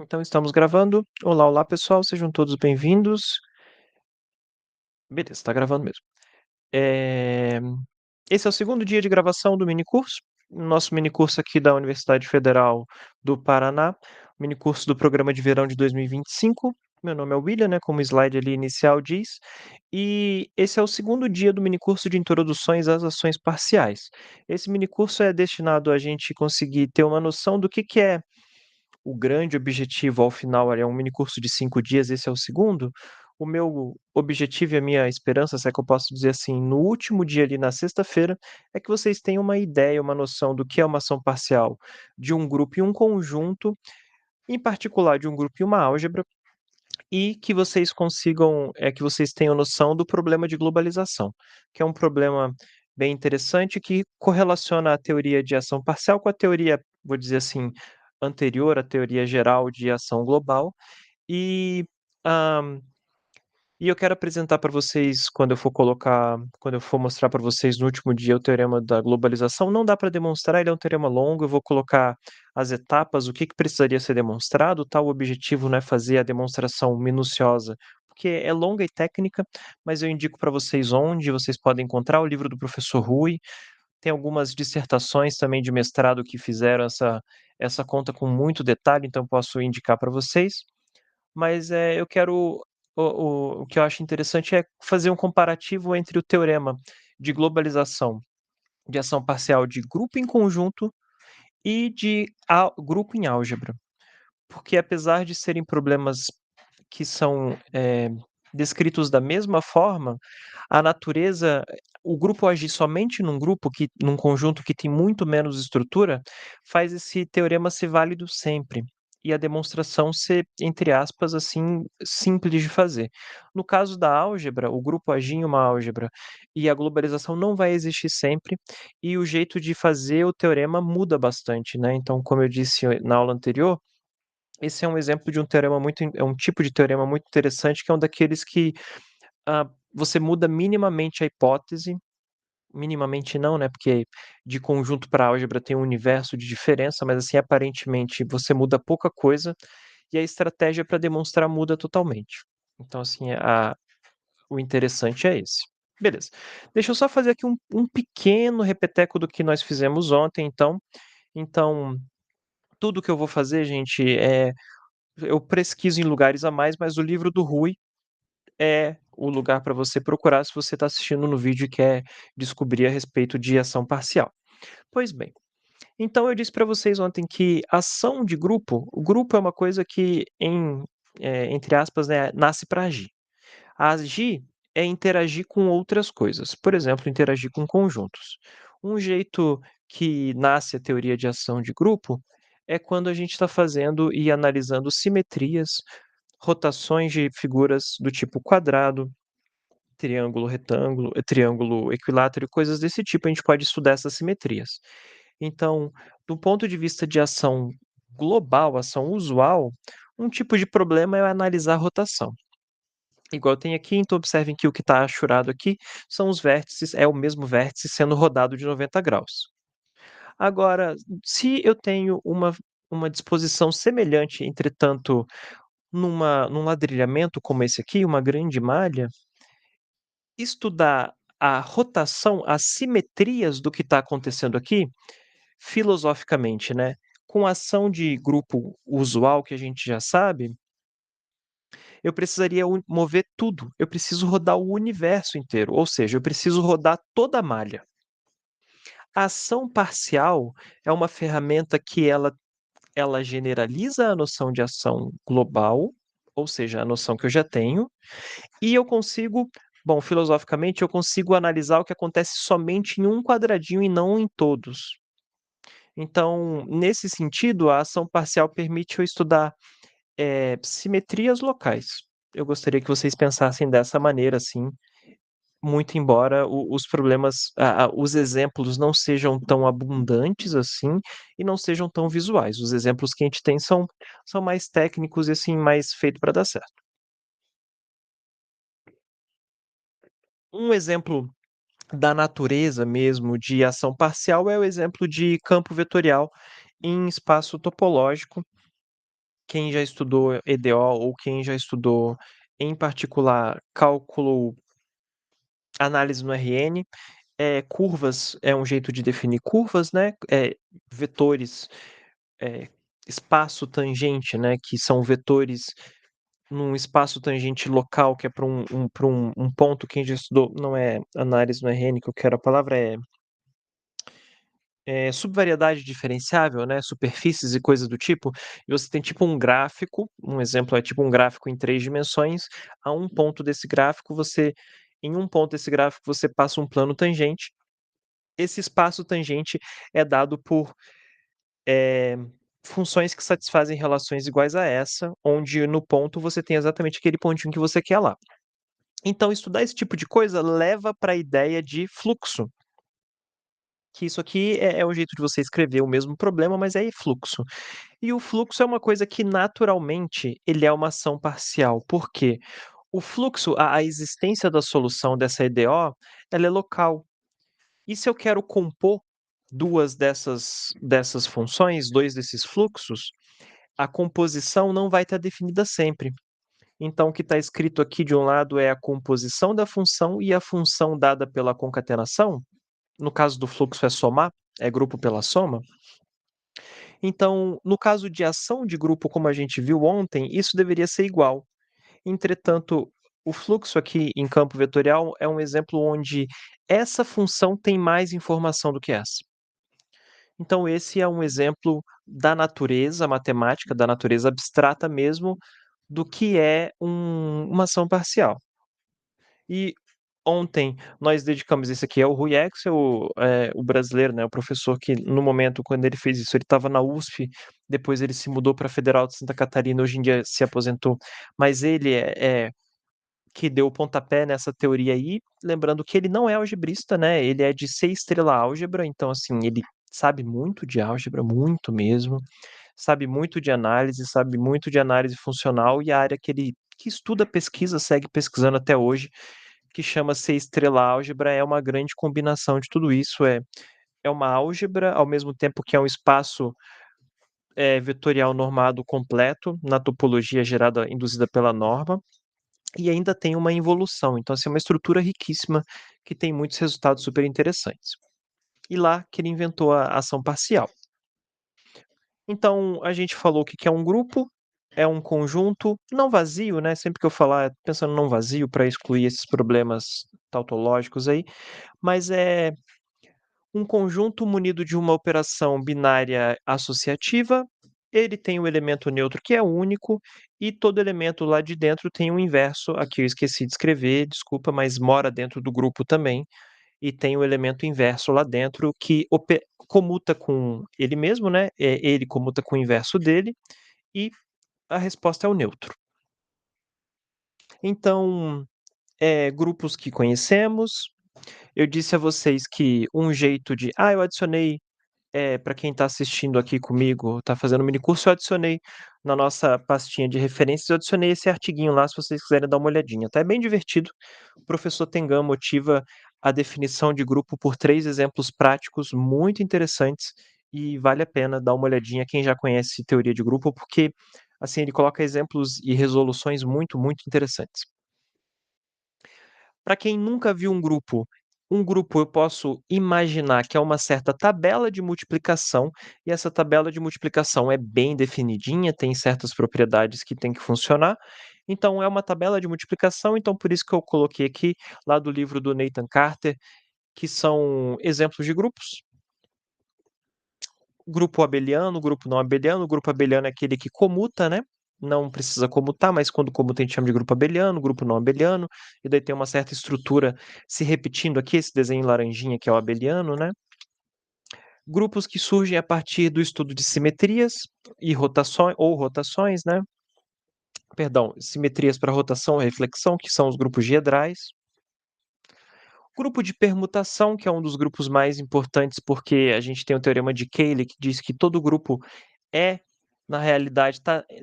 Então estamos gravando. Olá, olá pessoal, sejam todos bem-vindos. Beleza, está gravando mesmo. Eh, Esse é o segundo dia de gravação do minicurso, nosso minicurso aqui da Universidade Federal do Paraná, minicurso do programa de verão de 2025. Meu nome é William, né, como o slide ali inicial diz, e esse é o segundo dia do minicurso de introduções às ações parciais. Esse minicurso é destinado a gente conseguir ter uma noção do que é o grande objetivo ao final é um mini curso de 5 dias, esse é o segundo. O meu objetivo e a minha esperança, se é que eu posso dizer assim, no último dia ali na sexta-feira, é que vocês tenham uma ideia, uma noção do que é uma ação parcial de um grupo e um conjunto, em particular de um grupo e uma álgebra, e que vocês consigam, que vocês tenham noção do problema de globalização, que é um problema bem interessante que correlaciona a teoria de ação parcial com a teoria, vou dizer assim, anterior à teoria geral de ação global. E, hã, eu quero apresentar para vocês quando eu for mostrar para vocês no último dia o teorema da globalização, não dá para demonstrar, ele é um teorema longo, eu vou colocar as etapas, o que que precisaria ser demonstrado, tá, o objetivo não é fazer a demonstração minuciosa, porque é longa e técnica, mas eu indico para vocês onde vocês podem encontrar o livro do professor Rui, tem algumas dissertações também de mestrado que fizeram essa conta com muito detalhe, então posso indicar para vocês. Mas, eu quero o que eu acho interessante é fazer um comparativo entre o teorema de globalização de ação parcial de grupo em conjunto e de grupo em álgebra. Porque apesar de serem problemas que são, descritos da mesma forma, a natureza o grupo agir somente num conjunto que tem muito menos estrutura, faz esse teorema ser válido sempre, e a demonstração ser, entre aspas, assim, simples de fazer. No caso da álgebra, o grupo agir em uma álgebra e a globalização não vai existir sempre, e o jeito de fazer o teorema muda bastante, né. Então, como eu disse na aula anterior, esse é um exemplo de um teorema muito é um tipo de teorema muito interessante, que é um daqueles que, você muda minimamente a hipótese, minimamente não, né, porque de conjunto para álgebra tem um universo de diferença, mas, assim, aparentemente você muda pouca coisa, e a estratégia para demonstrar muda totalmente. Então, assim, o interessante é esse. Beleza. Deixa eu só fazer aqui um pequeno repeteco do que nós fizemos ontem, então. Então, tudo que eu vou fazer, gente, eu pesquiso em lugares a mais, mas o livro do Rui é o lugar para você procurar se você está assistindo no vídeo e quer descobrir a respeito de ação parcial. Pois bem, então eu disse para vocês ontem que ação de grupo, o grupo é uma coisa que entre aspas, né, nasce para agir. Agir é interagir com outras coisas, por exemplo, interagir com conjuntos. Um jeito que nasce a teoria de ação de grupo é quando a gente está fazendo e analisando simetrias, rotações de figuras do tipo quadrado, triângulo, retângulo, triângulo equilátero e coisas desse tipo, a gente pode estudar essas simetrias. Então, do ponto de vista de ação global, ação usual, um tipo de problema é analisar a rotação. Igual tem aqui, então observem que o que está achurado aqui são os vértices, é o mesmo vértice sendo rodado de 90 graus. Agora, se eu tenho uma disposição semelhante, entretanto, num ladrilhamento como esse aqui, uma grande malha, estudar a rotação, as simetrias do que está acontecendo aqui, filosoficamente, né, com a ação de grupo usual que a gente já sabe, eu precisaria mover tudo, eu preciso rodar o universo inteiro, ou seja, eu preciso rodar toda a malha. A ação parcial é uma ferramenta que ela generaliza a noção de ação global, ou seja, a noção que eu já tenho, e eu consigo bom, filosoficamente, eu consigo analisar o que acontece somente em um quadradinho e não em todos. Então, nesse sentido, a ação parcial permite eu estudar, simetrias locais. Eu gostaria que vocês pensassem dessa maneira, assim, muito embora os problemas os exemplos não sejam tão abundantes assim, e não sejam tão visuais. Os exemplos que a gente tem são mais técnicos e, assim, mais feito para dar certo. Um exemplo da natureza mesmo de ação parcial é o exemplo de campo vetorial em espaço topológico, quem já estudou EDO ou quem já estudou, em particular, cálculo análise no RN, curvas é um jeito de definir curvas, né, vetores, eh, espaço tangente, né, que são vetores num espaço tangente local, que é para um ponto, quem já estudou não é análise no RN que eu quero, a palavra subvariedade diferenciável, né, superfícies e coisas do tipo, e você tem tipo um gráfico, um exemplo é tipo um gráfico em 3 dimensões, a um ponto desse gráfico em um ponto desse gráfico você passa um plano tangente, esse espaço tangente é dado por, eh, funções que satisfazem relações iguais a essa, onde no ponto você tem exatamente aquele pontinho que você quer lá. Então estudar esse tipo de coisa leva para a ideia de fluxo, que isso aqui é o jeito de você escrever o mesmo problema, mas é fluxo. E o fluxo é uma coisa que naturalmente ele é uma ação parcial, por quê? O fluxo, a existência da solução dessa EDO, ela é local. E se eu quero compor 2 dessas funções, 2 desses fluxos, a composição não vai estar definida sempre. Então o que está escrito aqui de um lado é a composição da função e a função dada pela concatenação, no caso do fluxo é somar, é grupo pela soma. Então, no caso de ação de grupo, como a gente viu ontem, isso deveria ser igual. Entretanto, o fluxo aqui em campo vetorial é um exemplo onde essa função tem mais informação do que essa. Então, esse é um exemplo da natureza matemática, da natureza abstrata mesmo, do que é uma ação parcial. E ontem nós dedicamos esse aqui é o Rui Exel, o brasileiro, né, o professor que no momento quando ele fez isso, ele estava na USP, depois ele se mudou para a Federal de Santa Catarina, hoje em dia se aposentou, mas ele que deu o pontapé nessa teoria aí, lembrando que ele não é algebrista, né, ele é de C-estrela álgebra, então assim, ele sabe muito de álgebra, muito mesmo, sabe muito de análise funcional e a área que ele que estuda pesquisa, segue pesquisando até hoje, que chama C-estrela álgebra, é uma grande combinação de tudo isso, é uma álgebra, ao mesmo tempo que é um espaço, vetorial normado completo, na topologia gerada induzida pela norma, e ainda tem uma involução, então, assim, é uma estrutura riquíssima, que tem muitos resultados super interessantes. E lá que ele inventou a ação parcial. Então, a gente falou o que que é um grupo, é um conjunto não vazio, né, sempre que eu falar pensando não vazio para excluir esses problemas tautológicos aí, mas é um conjunto munido de uma operação binária associativa, ele tem o elemento neutro que é único, e todo elemento lá de dentro tem um inverso, aqui eu esqueci de escrever, desculpa, mas mora dentro do grupo também, e tem o elemento inverso lá dentro que comuta com ele mesmo, né, ele comuta com o inverso dele, e a resposta é o neutro. Então, grupos que conhecemos, eu disse a vocês que um jeito de eu adicionei para quem está assistindo aqui comigo, está fazendo mini curso, eu adicionei na nossa pastinha de referências, eu adicionei esse artiguinho lá, se vocês quiserem dar uma olhadinha, tá? É bem divertido. O professor Tengan motiva a definição de grupo por 3 exemplos práticos muito interessantes e vale a pena dar uma olhadinha quem já conhece teoria de grupo, porque, assim, ele coloca exemplos e resoluções muito, muito interessantes. Para quem nunca viu um grupo eu posso imaginar que é uma certa tabela de multiplicação, e essa tabela de multiplicação é bem definidinha, tem certas propriedades que tem que funcionar. Então é uma tabela de multiplicação, então por isso que eu coloquei aqui, lá do livro do Nathan Carter, que são exemplos de grupos. Grupo abeliano, grupo não abeliano. O grupo abeliano é aquele que comuta, né, não precisa comutar, mas quando comuta a gente chama de grupo abeliano, grupo não abeliano, e daí tem uma certa estrutura se repetindo aqui, esse desenho laranjinha que é o abeliano, né. Grupos que surgem a partir do estudo de simetrias e rotações, né, perdão, simetrias para rotação ou reflexão, que são os grupos diedrais. Grupo de permutação, que é um dos grupos mais importantes, porque a gente tem o teorema de Cayley, que diz que todo grupo é, na realidade,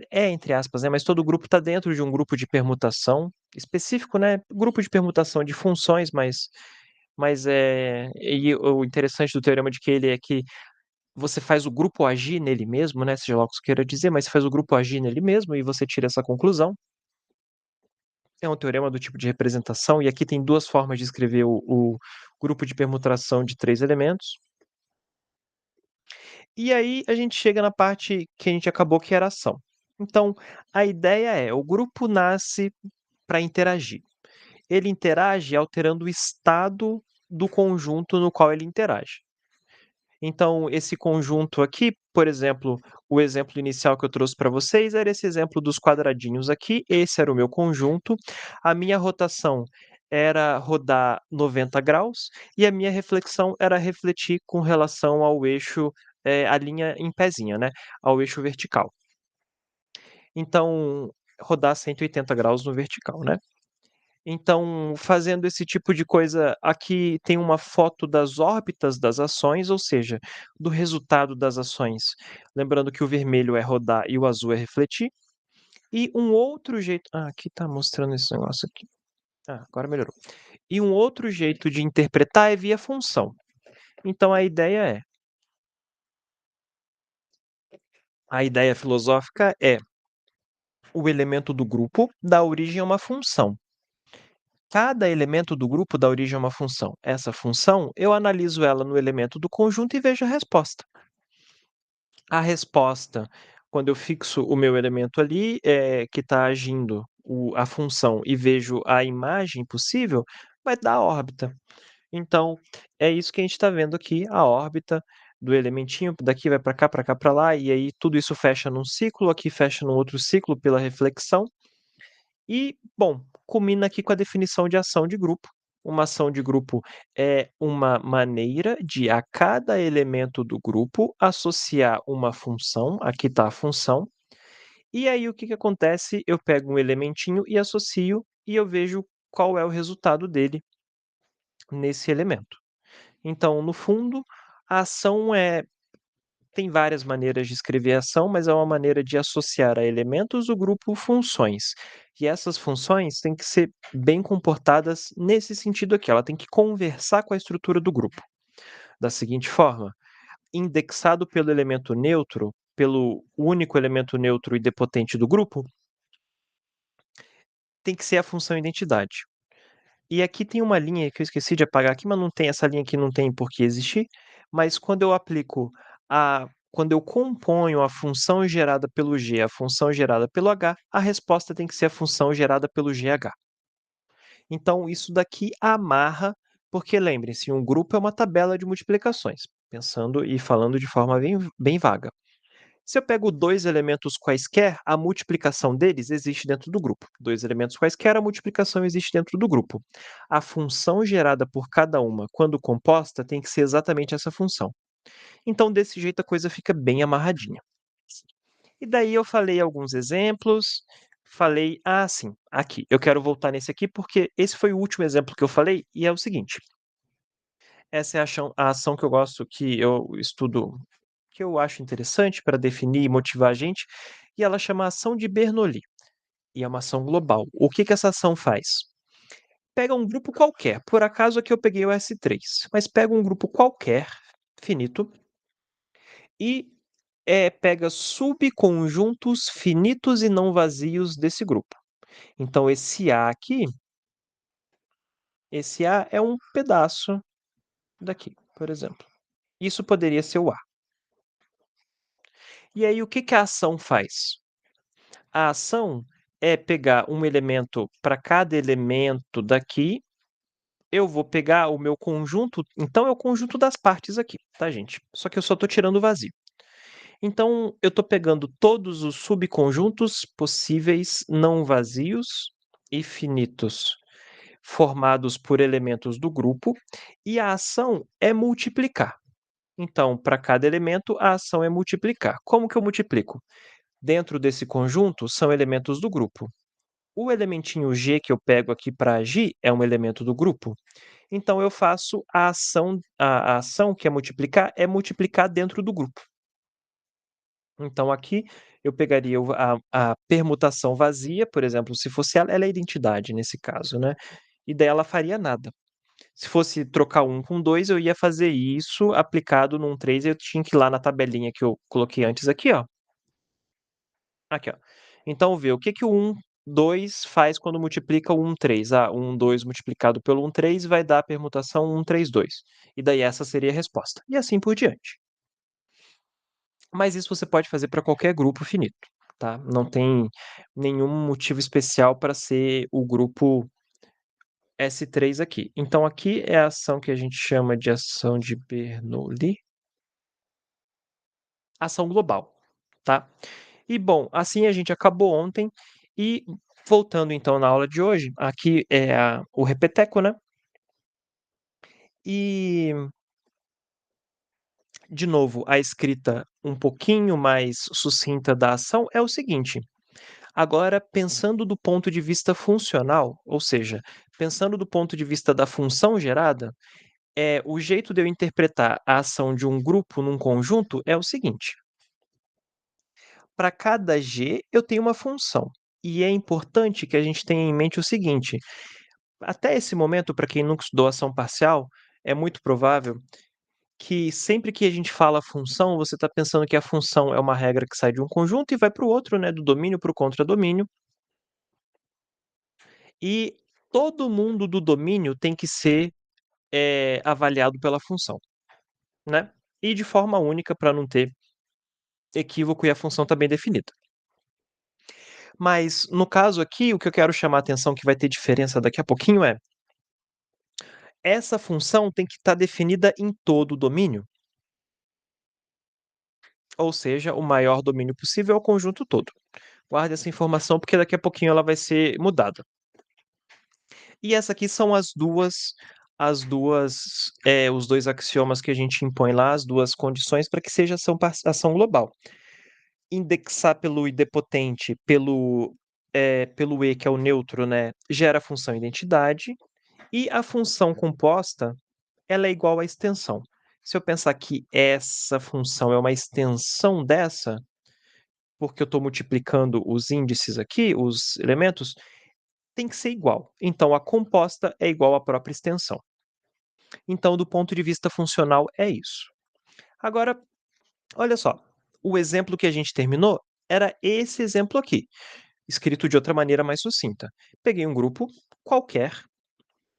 entre aspas, né, mas todo grupo está dentro de um grupo de permutação específico, né, grupo de permutação de funções, mas o interessante do teorema de Cayley é que você faz o grupo agir nele mesmo, né, seja lá o que isso queira dizer, mas você faz o grupo agir nele mesmo e você tira essa conclusão. É um teorema do tipo de representação, e aqui tem 2 formas de escrever o grupo de permutação de 3 elementos. E aí a gente chega na parte que a gente acabou, que era a ação. Então, a ideia é, o grupo nasce para interagir. Ele interage alterando o estado do conjunto no qual ele interage. Então, esse conjunto aqui, por exemplo, o exemplo inicial que eu trouxe para vocês era esse exemplo dos quadradinhos aqui, esse era o meu conjunto, a minha rotação era rodar 90 graus e a minha reflexão era refletir com relação ao eixo, a linha em pezinha, né, ao eixo vertical. Então, rodar 180 graus no vertical, né. Então, fazendo esse tipo de coisa, aqui tem uma foto das órbitas das ações, ou seja, do resultado das ações. Lembrando que o vermelho é rodar e o azul é refletir. E um outro jeito. Ah, aqui está mostrando esse negócio aqui. Ah, agora melhorou. E um outro jeito de interpretar é via função. Então a ideia filosófica é o elemento do grupo dá origem a uma função. Cada elemento do grupo dá origem a uma função. Essa função, eu analiso ela no elemento do conjunto e vejo a resposta. A resposta, quando eu fixo o meu elemento ali, que está agindo a função e vejo a imagem possível, vai dar a órbita. Então, é isso que a gente está vendo aqui, a órbita do elementinho, daqui vai para cá, para lá, e aí tudo isso fecha num ciclo, aqui fecha num outro ciclo pela reflexão. E, bom, culmina aqui com a definição de ação de grupo. Uma ação de grupo é uma maneira de, a cada elemento do grupo, associar uma função, aqui está a função, e aí o que que acontece? Eu pego um elementinho e associo, e eu vejo qual é o resultado dele nesse elemento. Então, no fundo, a ação tem várias maneiras de escrever ação, mas é uma maneira de associar a elementos do grupo funções. E essas funções têm que ser bem comportadas nesse sentido aqui, ela tem que conversar com a estrutura do grupo. Da seguinte forma: indexado pelo elemento neutro, pelo único elemento neutro idempotente do grupo, tem que ser a função identidade. E aqui tem uma linha que eu esqueci de apagar aqui, mas não tem, essa linha aqui não tem por que existir, mas quando eu componho a função gerada pelo G, a função gerada pelo H, a resposta tem que ser a função gerada pelo GH. Então isso daqui amarra, porque lembrem-se, um grupo é uma tabela de multiplicações, pensando e falando de forma bem vaga. Se eu pego 2 elementos quaisquer, a multiplicação deles existe dentro do grupo. 2 elementos quaisquer, a multiplicação existe dentro do grupo. A função gerada por cada uma, quando composta, tem que ser exatamente essa função. Então, desse jeito, a coisa fica bem amarradinha. E daí eu falei alguns exemplos, falei, ah, sim, aqui. Eu quero voltar nesse aqui porque esse foi o último exemplo que eu falei, e é o seguinte: essa é a ação que eu gosto, que eu estudo, que eu acho interessante para definir e motivar a gente, e ela chama ação de Bernoulli, e é uma ação global. O que que essa ação faz? Pega um grupo qualquer, por acaso aqui eu peguei o S3, mas pega um grupo qualquer, finito, e pega subconjuntos finitos e não vazios desse grupo. Então esse A aqui, esse A é um pedaço daqui, por exemplo. Isso poderia ser o A. E aí o que que a ação faz? A ação é pegar um elemento para cada elemento daqui, eu vou pegar o meu conjunto, então é o conjunto das partes aqui, tá, gente? Só que eu só estou tirando o vazio. Então eu estou pegando todos os subconjuntos possíveis não vazios e finitos, formados por elementos do grupo, e a ação é multiplicar. Então, para cada elemento, a ação é multiplicar. Como que eu multiplico? Dentro desse conjunto são elementos do grupo. O elementinho G que eu pego aqui para agir é um elemento do grupo. Então eu faço a ação que é multiplicar dentro do grupo. Então aqui eu pegaria a permutação vazia, por exemplo, se fosse ela é identidade nesse caso, né, e daí ela faria nada. Se fosse trocar um com 2, eu ia fazer isso aplicado num 3. Eu tinha que ir lá na tabelinha que eu coloquei antes aqui, ó. Aqui, ó. Então ver o que que o 1, 2 faz quando multiplica o 1, 3. Ah, o 1, 2 multiplicado pelo 1, 3 vai dar a permutação 1, 3, 2. E daí essa seria a resposta. E assim por diante. Mas isso você pode fazer para qualquer grupo finito, tá? Não tem nenhum motivo especial para ser o grupo S3 aqui. Então aqui é a ação que a gente chama de ação de Bernoulli, ação global, tá? E bom, assim a gente acabou ontem e voltando então na aula de hoje, aqui é o repeteco, né? E de novo, a escrita um pouquinho mais sucinta da ação é o seguinte: agora, pensando do ponto de vista funcional, ou seja, pensando do ponto de vista da função gerada, o jeito de eu interpretar a ação de um grupo num conjunto é o seguinte: para cada G eu tenho uma função. E é importante que a gente tenha em mente o seguinte: até esse momento, para quem nunca estudou ação parcial, é muito provável que sempre que a gente fala função, você está pensando que a função é uma regra que sai de um conjunto e vai para o outro, né, do domínio para o contradomínio. E todo mundo do domínio tem que ser, avaliado pela função, né. E de forma única para não ter equívoco e a função está bem definida. Mas no caso aqui, o que eu quero chamar a atenção que vai ter diferença daqui a pouquinho essa função tem que estar definida em todo o domínio, ou seja, o maior domínio possível é o conjunto todo. Guarde essa informação porque daqui a pouquinho ela vai ser mudada. E essa aqui são os 2 axiomas que a gente impõe lá, as 2 condições para que seja ação global. Indexar pelo idempotente, pelo E, que é o neutro, né, gera a função identidade, e a função composta, ela é igual à extensão. Se eu pensar que essa função é uma extensão dessa, porque eu estou multiplicando os índices aqui, os elementos, tem que ser igual. Então a composta é igual à própria extensão. Então, do ponto de vista funcional, é isso. Agora, olha só, o exemplo que a gente terminou era esse exemplo aqui, escrito de outra maneira mais sucinta. Peguei um grupo qualquer,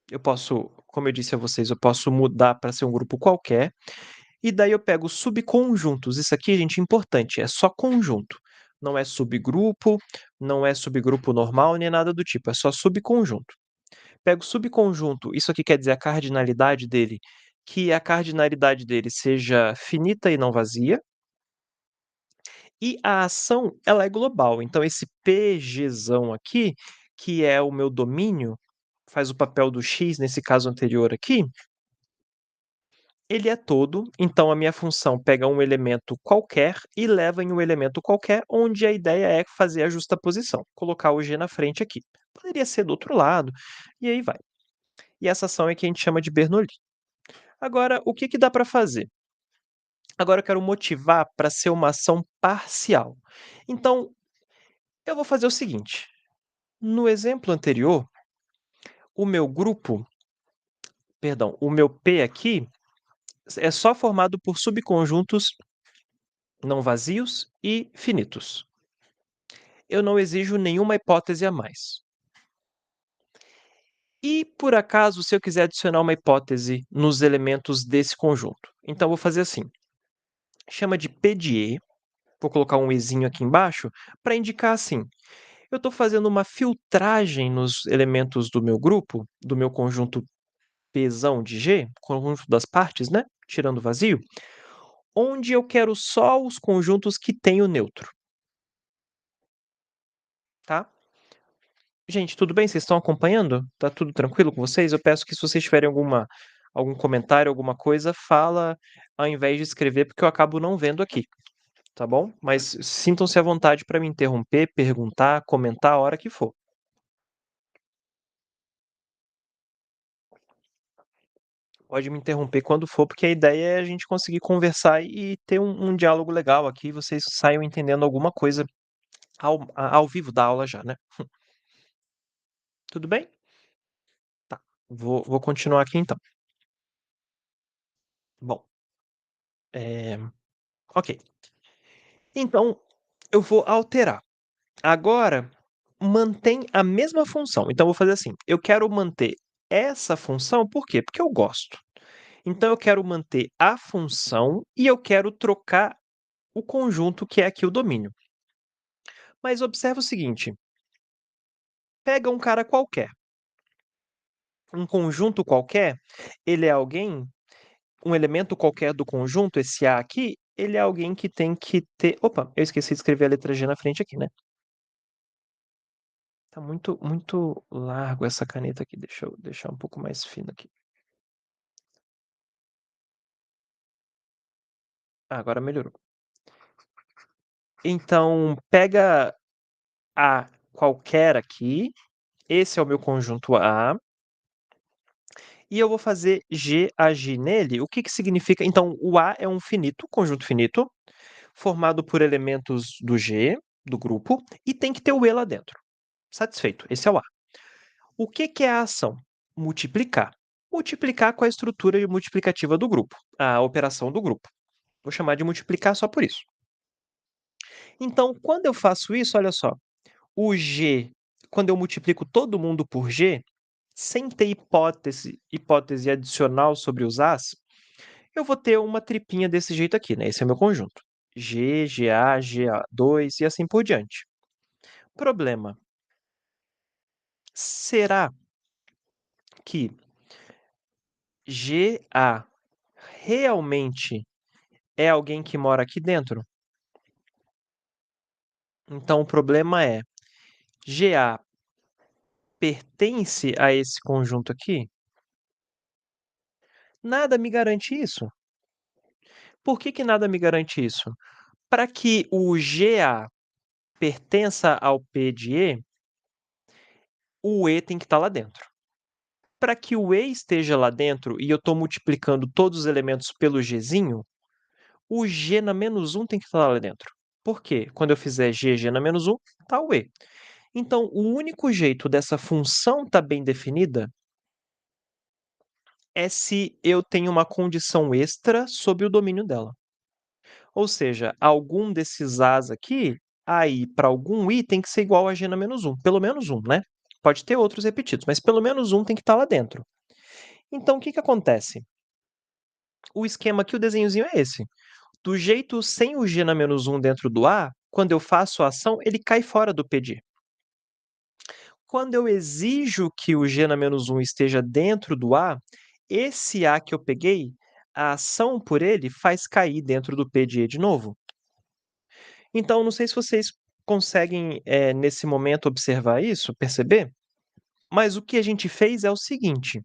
eu posso, como eu disse a vocês, eu posso mudar para ser um grupo qualquer, e daí eu pego subconjuntos. Isso aqui, gente, é importante, é só conjunto. Não é subgrupo, não é subgrupo normal, nem nada do tipo, é só subconjunto. Pego o subconjunto, isso aqui quer dizer a cardinalidade dele, que a cardinalidade dele seja finita e não vazia, e a ação ela é global, então esse PGzão aqui, que é o meu domínio, faz o papel do X nesse caso anterior aqui, ele é todo, então a minha função pega um elemento qualquer e leva em um elemento qualquer, onde a ideia é fazer a justaposição, colocar o G na frente aqui. Poderia ser do outro lado, e aí vai. E essa ação é que a gente chama de Bernoulli. Agora, o que que dá para fazer? Agora eu quero motivar para ser uma ação parcial. Então, eu vou fazer o seguinte: no exemplo anterior, o meu grupo, perdão, o meu P aqui é só formado por subconjuntos não vazios e finitos. Eu não exijo nenhuma hipótese a mais. E, por acaso, se eu quiser adicionar uma hipótese nos elementos desse conjunto? Então, eu vou fazer assim: chama de P de E, vou colocar um ezinho aqui embaixo, para indicar assim: eu estou fazendo uma filtragem nos elementos do meu grupo, do meu conjunto Pzão de G, conjunto das partes, né, tirando o vazio, onde eu quero só os conjuntos que têm o neutro, tá. Gente, tudo bem? Vocês estão acompanhando? Tá tudo tranquilo com vocês? Eu peço que se vocês tiverem algum comentário, alguma coisa, fala ao invés de escrever, porque eu acabo não vendo aqui, tá bom? Mas sintam-se à vontade para me interromper, perguntar, comentar a hora que for. Pode me interromper quando for, porque a ideia é a gente conseguir conversar e ter um diálogo legal aqui, vocês saiam entendendo alguma coisa ao vivo da aula já, né. Tudo bem? Tá. Vou continuar aqui então. Bom, eh, ok. Então, eu vou alterar. Agora, mantém a mesma função. Então eu vou fazer assim, eu quero manter essa função, por quê? Porque eu gosto. Então eu quero manter a função e eu quero trocar o conjunto que é aqui o domínio. Mas observa o seguinte, pega um cara qualquer, um conjunto qualquer, ele é alguém, um elemento qualquer do conjunto, esse A aqui, ele é alguém que tem que ter. Opa, eu esqueci de escrever a letra G na frente aqui, né? Tá muito largo essa caneta aqui. Deixa eu deixar um pouco mais fino aqui. Ah, agora melhorou. Então, pega A qualquer aqui, esse é o meu conjunto A, e eu vou fazer G agir nele. O que que significa? Então, o A é um finito, conjunto finito, formado por elementos do G, do grupo, e tem que ter o E lá dentro. Satisfeito, esse é o A. O que que é a ação? Multiplicar. Multiplicar com a estrutura multiplicativa do grupo, a operação do grupo. Vou chamar de multiplicar só por isso. Então, quando eu faço isso, olha só, o G, quando eu multiplico todo mundo por G, sem ter hipótese adicional sobre os As, eu vou ter uma tripinha desse jeito aqui, né? Esse é o meu conjunto. G, GA, GA2 e assim por diante. Problema: será que GA realmente é alguém que mora aqui dentro? Então o problema é: GA pertence a esse conjunto aqui? Nada me garante isso. Por que que nada me garante isso? Para que o GA pertença ao P de E, o E tem que estar lá dentro. Para que o E esteja lá dentro e eu estou multiplicando todos os elementos pelo Gzinho, o G na menos um tem que estar lá dentro. Por quê? Quando eu fizer G na menos um, está o E. Então, o único jeito dessa função estar bem definida é se eu tenho uma condição extra sobre o domínio dela. Ou seja, algum desses As aqui, aí para algum I tem que ser igual a G na menos um, pelo menos um, né? Pode ter outros repetidos, mas pelo menos um tem que estar lá dentro. Então, o que que acontece? O esquema aqui, o desenhozinho é esse. Do jeito sem o G na menos um dentro do A, quando eu faço a ação, ele cai fora do PD. Quando eu exijo que o G na menos um esteja dentro do A, esse A que eu peguei, a ação por ele faz cair dentro do P de E de novo. Então, não sei se vocês conseguem, nesse momento, observar isso, perceber, mas o que a gente fez é o seguinte: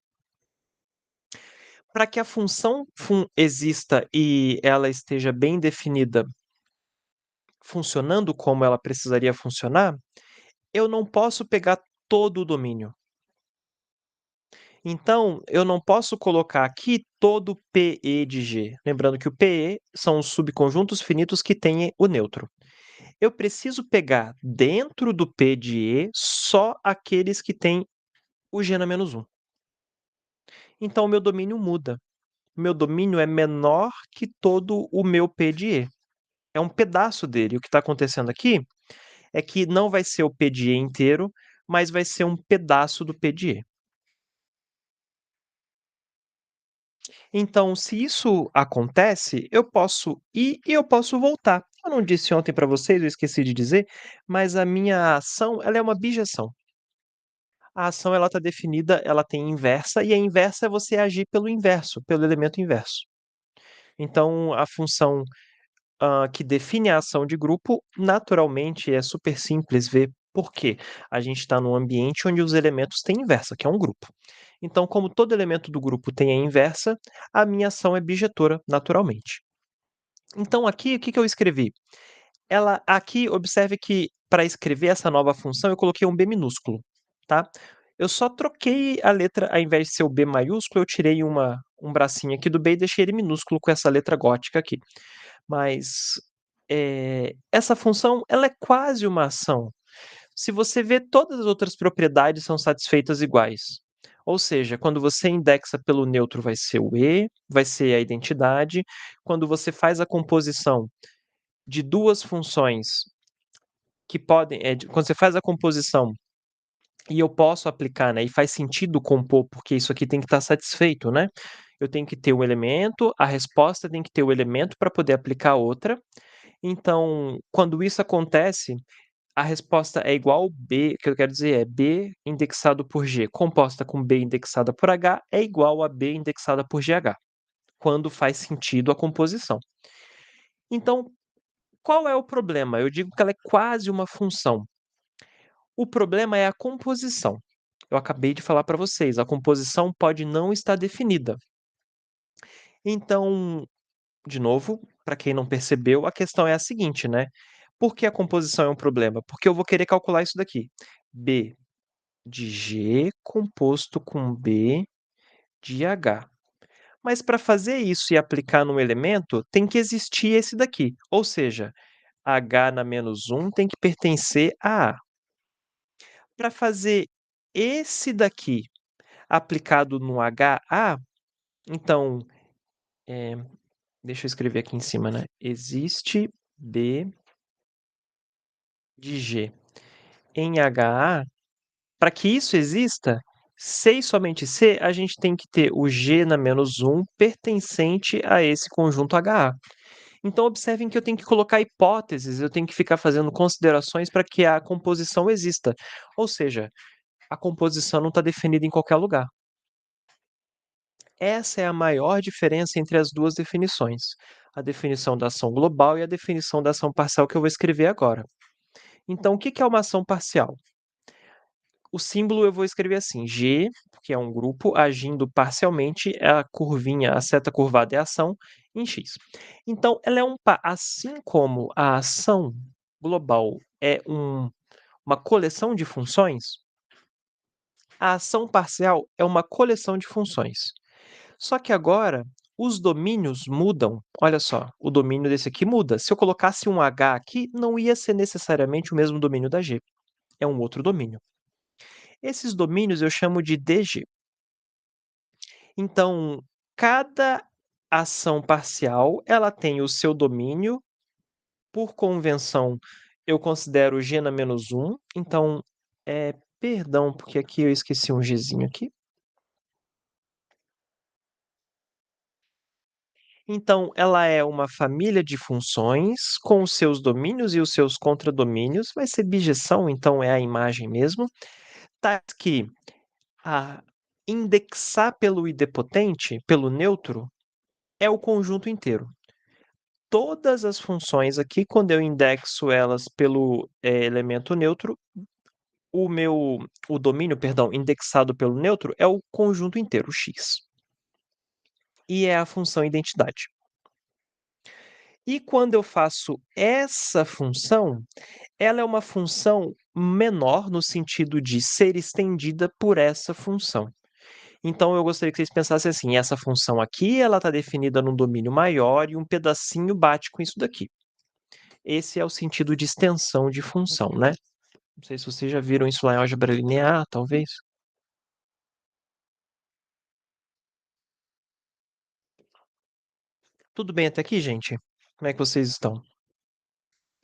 para que a função exista e ela esteja bem definida, funcionando como ela precisaria funcionar, eu não posso pegar todo o domínio. Então, eu não posso colocar aqui todo PE de G. Lembrando que o PE são os subconjuntos finitos que têm o neutro. Eu preciso pegar dentro do P de E só aqueles que têm o G na menos um. Então, o meu domínio muda. Meu domínio é menor que todo o meu P de E. É um pedaço dele. O que está acontecendo aqui é que não vai ser o P de E inteiro, mas vai ser um pedaço do P de E. Então, se isso acontece, eu posso ir e eu posso voltar. Eu não disse ontem para vocês, eu esqueci de dizer, mas a minha ação, ela é uma bijeção. A ação ela está definida, ela tem inversa e a inversa é você agir pelo inverso, pelo elemento inverso. Então, a função que define a ação de grupo, naturalmente é super simples ver por quê. A gente está num ambiente onde os elementos têm inversa, que é um grupo. Então, como todo elemento do grupo tem a inversa, a minha ação é bijetora, naturalmente. Então, aqui, o que que eu escrevi? Ela aqui, observe que para escrever essa nova função, eu coloquei um B minúsculo, tá? Eu só troquei a letra, ao invés de ser o B maiúsculo, eu tirei um bracinho aqui do B e deixei ele minúsculo com essa letra gótica aqui. Mas, essa função, ela é quase uma ação. Se você vê, todas as outras propriedades são satisfeitas iguais. Ou seja, quando você indexa pelo neutro vai ser o "e", vai ser a identidade. Quando você faz a composição de 2 funções que podem quando você faz a composição e eu posso aplicar, né, e faz sentido compor, porque isso aqui tem que estar satisfeito, né. Eu tenho que ter o elemento, a resposta tem que ter o elemento para poder aplicar outra. Então, quando isso acontece, a resposta é igual B, que eu quero dizer é B indexado por G, composta com B indexada por H, é igual a B indexada por GH, quando faz sentido a composição. Então, qual é o problema? Eu digo que ela é quase uma função. O problema é a composição. Eu acabei de falar para vocês, a composição pode não estar definida. Então, de novo, para quem não percebeu, a questão é a seguinte, né? Por que a composição é um problema? Porque eu vou querer calcular isso daqui. B de G composto com B de H. Mas para fazer isso e aplicar num elemento, tem que existir esse daqui. Ou seja, H na menos um tem que pertencer a A. Para fazer esse daqui aplicado no HA, então, eh, deixa eu escrever aqui em cima, né, existe B de G em HA, para que isso exista, C e somente C, a gente tem que ter o G na menos um pertencente a esse conjunto HA. Então observem que eu tenho que colocar hipóteses, eu tenho que ficar fazendo considerações para que a composição exista. Ou seja, a composição não está definida em qualquer lugar. Essa é a maior diferença entre as 2 definições, a definição da ação global e a definição da ação parcial que eu vou escrever agora. Então, o que que é uma ação parcial? O símbolo eu vou escrever assim: G, que é um grupo, agindo parcialmente, é a curvinha, a seta curvada é a ação, em X. Então, ela é assim como a ação global é uma coleção de funções, a ação parcial é uma coleção de funções. Só que agora os domínios mudam. Olha só, o domínio desse aqui muda. Se eu colocasse um H aqui, não ia ser necessariamente o mesmo domínio da G. É um outro domínio. Esses domínios eu chamo de DG. Então, cada ação parcial, ela tem o seu domínio. Por convenção, eu considero G na menos um. Então, perdão, porque aqui eu esqueci um Gzinho aqui. Então, ela é uma família de funções com os seus domínios e os seus contradomínios. Vai ser bijeção, então é a imagem mesmo. Tá que a indexar pelo idempotente, pelo neutro, é o conjunto inteiro. Todas as funções aqui, quando eu indexo elas pelo elemento neutro, o domínio, perdão, indexado pelo neutro é o conjunto inteiro, x. E é a função identidade. E quando eu faço essa função, ela é uma função menor no sentido de ser estendida por essa função. Então eu gostaria que vocês pensassem assim: essa função aqui, ela está definida num domínio maior e um pedacinho bate com isso daqui. Esse é o sentido de extensão de função, né? Não sei se vocês já viram isso lá em álgebra linear, talvez. Tudo bem até aqui, gente? Como é que vocês estão?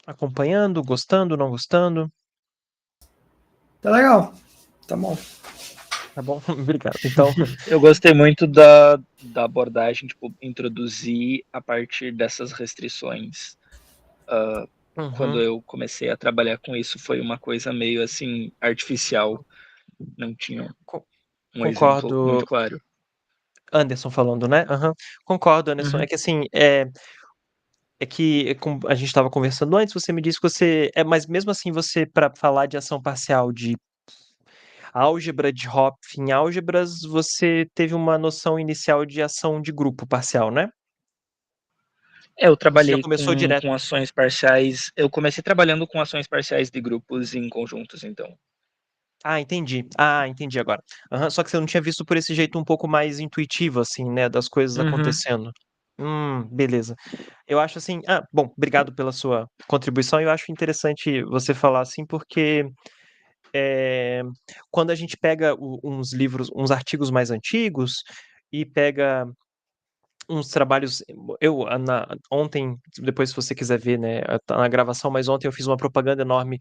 Acompanhando, gostando, não gostando? Tá legal. Tá bom. Tá bom? Obrigado. Então, Eu gostei muito da abordagem, tipo, introduzir a partir dessas restrições. Quando uhum, eu comecei a trabalhar com isso, foi uma coisa meio assim, artificial. Não tinha co- um exemplo muito concordo. claro. Anderson falando, né? Aham. Concordo, Anderson. É Uhum. que assim, como a gente estava conversando antes, você me disse que mas mesmo assim você, para falar de ação parcial de álgebra de Hopf em álgebras, você teve uma noção inicial de ação de grupo parcial, né? Eu Você já trabalhei começou direto. com ações parciais. Eu comecei trabalhando com ações parciais de grupos em conjuntos, então. Ah, entendi. Ah, entendi agora. Aham, só que você não tinha visto por esse jeito um pouco mais intuitivo, assim, né, das coisas Uhum. acontecendo. Beleza. Eu acho assim, bom, obrigado pela sua contribuição. Eu acho interessante você falar assim, porque eh, quando a gente pega uns livros, uns artigos mais antigos e pega uns trabalhos, ontem, depois se você quiser ver, né, tá na gravação, mas ontem eu fiz uma propaganda enorme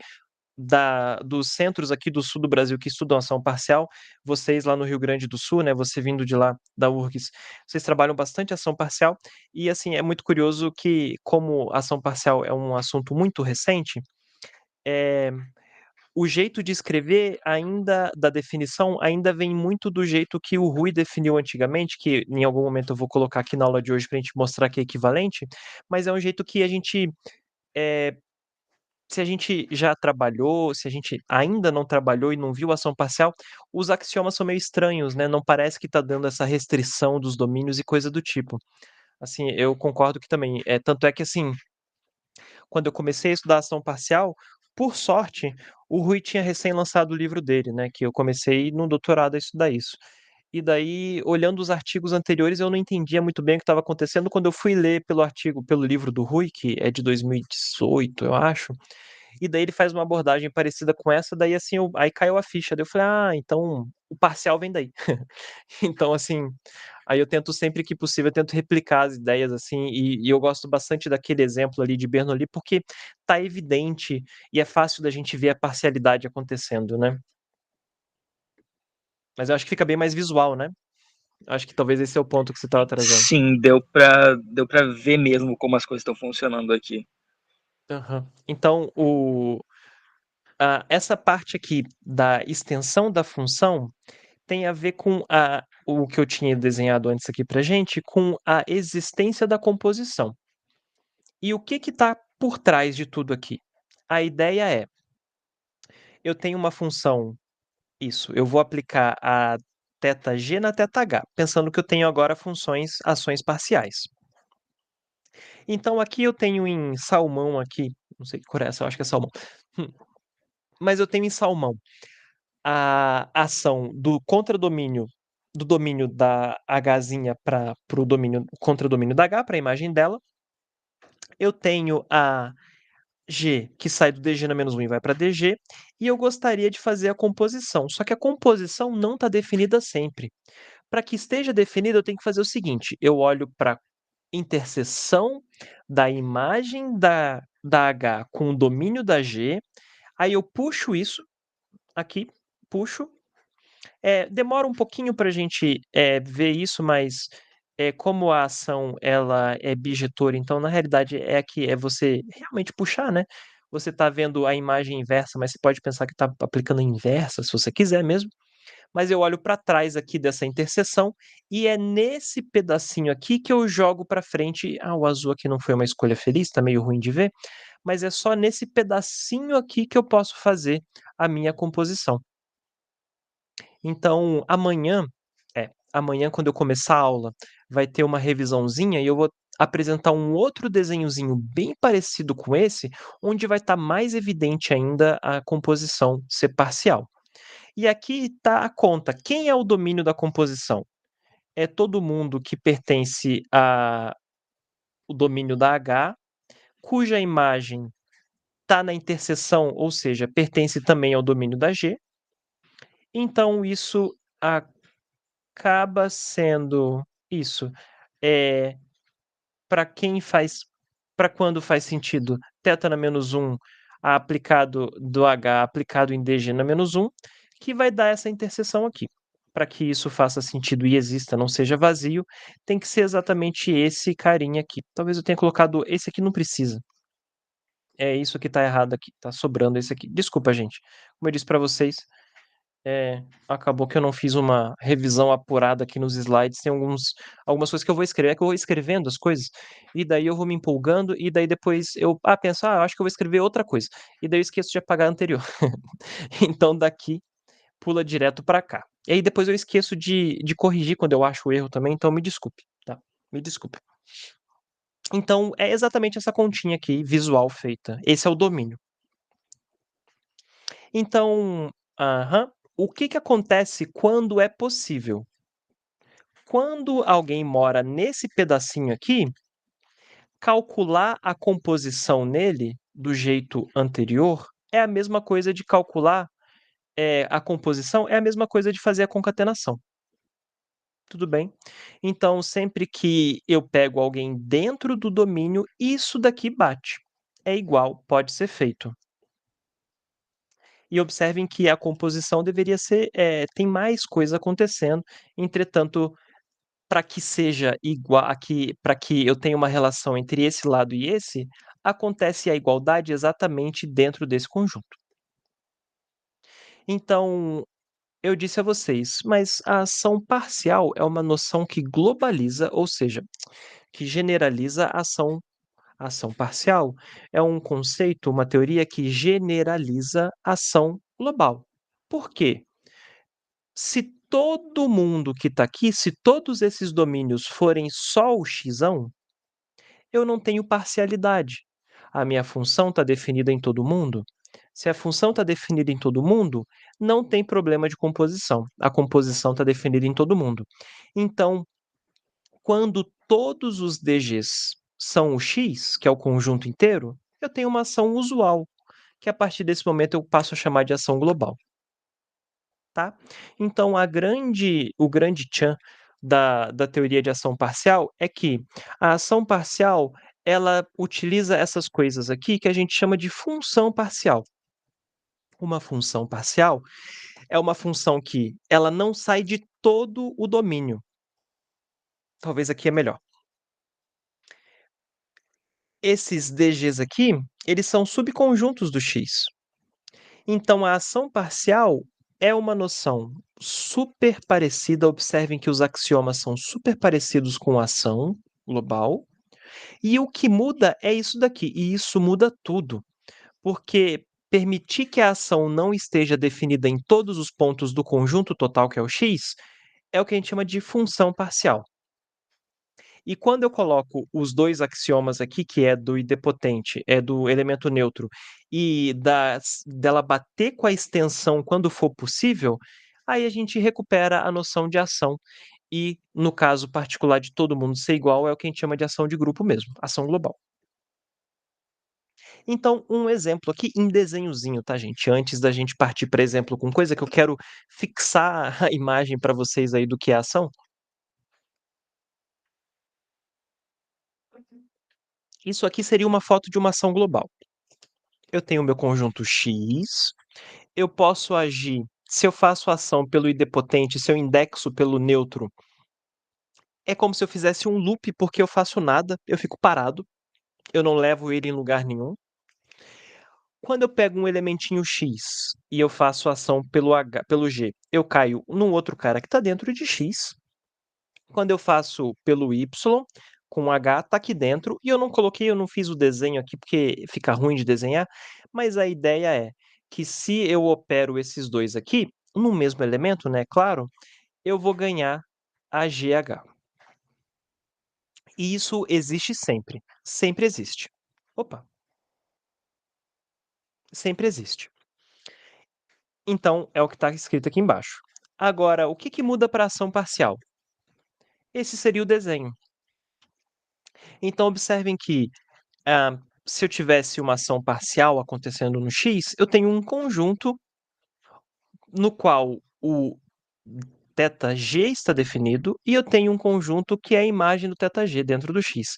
dos centros aqui do sul do Brasil que estudam ação parcial. Vocês lá no Rio Grande do Sul, né, você vindo de lá da URGS, vocês trabalham bastante ação parcial e, assim, é muito curioso que, como ação parcial é um assunto muito recente, eh, o jeito de escrever ainda da definição ainda vem muito do jeito que o Rui definiu antigamente, que em algum momento eu vou colocar aqui na aula de hoje para a gente mostrar que é equivalente, mas é um jeito que a gente, eh, se a gente já trabalhou, se a gente ainda não trabalhou e não viu ação parcial, os axiomas são meio estranhos, né, não parece que tá dando essa restrição dos domínios e coisa do tipo. Assim, eu concordo que também, tanto é que, assim, quando eu comecei a estudar ação parcial, por sorte, o Rui tinha recém lançado o livro dele, né, que eu comecei no doutorado a estudar isso. E daí, olhando os artigos anteriores, eu não entendia muito bem o que estava acontecendo. Quando eu fui ler pelo livro do Rui, que é de 2018, eu acho, e daí ele faz uma abordagem parecida com essa, daí assim, aí caiu a ficha, daí eu falei: "Ah, então o parcial vem daí". Então, assim, aí eu tento sempre que possível, eu tento replicar as ideias, assim, e eu gosto bastante daquele exemplo ali de Bernoulli, porque tá evidente e é fácil da gente ver a parcialidade acontecendo, né. Mas eu acho que fica bem mais visual, né. Acho que talvez esse é o ponto que você estava trazendo. Sim, deu pra ver mesmo como as coisas estão funcionando aqui. Aham. Então essa parte aqui da extensão da função tem a ver com o que eu tinha desenhado antes aqui pra gente, com a existência da composição. E o que está por trás de tudo aqui? A ideia é, eu tenho uma função, isso, eu vou aplicar a θg na θh, pensando que eu tenho agora ações parciais. Então aqui eu tenho em salmão aqui, não sei que cor é essa, eu acho que é salmão. Hum, mas eu tenho em salmão a ação do contradomínio do domínio da Hzinha para o domínio contradomínio da H, para a imagem dela. Eu tenho a G, que sai do DG na -1 e vai para DG, e eu gostaria de fazer a composição, só que a composição não está definida sempre. Para que esteja definida, eu tenho que fazer o seguinte: eu olho pra interseção da imagem da H com o domínio da G, aí eu puxo isso aqui, puxo. Demora um pouquinho para a gente, ver isso, mas, como a ação ela é bijetora, então na realidade é você realmente puxar, né. Você está vendo a imagem inversa, mas você pode pensar que está aplicando a inversa, se você quiser mesmo. Mas eu olho para trás aqui dessa interseção, e é nesse pedacinho aqui que eu jogo para frente. O azul aqui não foi uma escolha feliz, tá meio ruim de ver, mas é só nesse pedacinho aqui que eu posso fazer a minha composição. Então, amanhã quando eu começar a aula, vai ter uma revisãozinha e eu vou apresentar um outro desenhozinho bem parecido com esse, onde vai estar mais evidente ainda a composição ser parcial. E aqui está a conta, quem é o domínio da composição? É todo mundo que pertence a o domínio da H, cuja imagem está na interseção, ou seja, pertence também ao domínio da G, então isso acaba sendo isso, eh, para quem faz para quando faz sentido θ na -1 aplicado do H aplicado em DG na -1, que vai dar essa interseção aqui. Para que isso faça sentido e exista, não seja vazio, tem que ser exatamente esse carinha aqui. Talvez eu tenha colocado esse aqui, não precisa. É isso que está errado aqui, tá sobrando esse aqui. Desculpa, gente. Como eu disse para vocês, acabou que eu não fiz uma revisão apurada aqui nos slides, tem algumas coisas que eu vou escrever, é que eu vou escrevendo as coisas, e daí eu vou me empolgando, e daí depois eu penso: eu acho que eu vou escrever outra coisa", e daí eu esqueço de apagar a anterior. Então daqui, pula direto para cá. E aí depois eu esqueço de corrigir quando eu acho o erro também, então me desculpe, tá? Me desculpe. Então é exatamente essa continha aqui, visual feita, esse é o domínio. Então o que que acontece quando é possível? Quando alguém mora nesse pedacinho aqui, calcular a composição nele, do jeito anterior, é a mesma coisa de calcular a composição é a mesma coisa de fazer a concatenação. Tudo bem? Então, sempre que eu pego alguém dentro do domínio, isso daqui bate. É igual, pode ser feito. E observem que a composição deveria ser, tem mais coisa acontecendo, entretanto, para que seja igual, para que eu tenha uma relação entre esse lado e esse, acontece a igualdade exatamente dentro desse conjunto. Então, eu disse a vocês, mas a ação parcial é uma noção que globaliza, ou seja, que generaliza a ação parcial é um conceito, uma teoria que generaliza a ação global. Por quê? Se todo mundo que está aqui, se todos esses domínios forem só o xão, eu não tenho parcialidade. A minha função está definida em todo mundo. Se a função está definida em todo mundo, não tem problema de composição. A composição está definida em todo mundo. Então, quando todos os DGs são o X, que é o conjunto inteiro, eu tenho uma ação usual, que a partir desse momento eu passo a chamar de ação global. Tá? Então, o grande tchan da teoria de ação parcial é que a ação parcial ela utiliza essas coisas aqui que a gente chama de função parcial. Uma função parcial é uma função que ela não sai de todo o domínio. Talvez aqui é melhor. Esses DGs aqui, eles são subconjuntos do X. Então, a ação parcial é uma noção super parecida. Observem que os axiomas são super parecidos com a ação global. E o que muda é isso daqui. E isso muda tudo. Porque permitir que a ação não esteja definida em todos os pontos do conjunto total, que é o X, é o que a gente chama de função parcial. E quando eu coloco os dois axiomas aqui, que é do idempotente, é do elemento neutro, e dela bater com a extensão quando for possível, aí a gente recupera a noção de ação. E, no caso particular de todo mundo ser igual, é o que a gente chama de ação de grupo mesmo, ação global. Então, um exemplo aqui em desenhozinho, tá, gente? Antes da gente partir para exemplo com coisa que eu quero fixar a imagem para vocês aí do que é ação. Isso aqui seria uma foto de uma ação global. Eu tenho o meu conjunto X, eu posso agir, se eu faço a ação pelo idempotente, se eu indexo pelo neutro, é como se eu fizesse um loop, porque eu faço nada, eu fico parado, eu não levo ele em lugar nenhum. Quando eu pego um elementinho X e eu faço a ação pelo G, eu caio num outro cara que está dentro de X. Quando eu faço pelo Y, com H, tá aqui dentro, e eu não fiz o desenho aqui porque fica ruim de desenhar, mas a ideia é que se eu opero esses dois aqui, no mesmo elemento, né, claro, eu vou ganhar a GH. E isso existe sempre. Sempre existe. Opa, sempre existe. Então, é o que está escrito aqui embaixo. Agora, o que que muda para ação parcial? Esse seria o desenho. Então, observem que se eu tivesse uma ação parcial acontecendo no X, eu tenho um conjunto no qual o θg está definido e eu tenho um conjunto que é a imagem do θg dentro do X.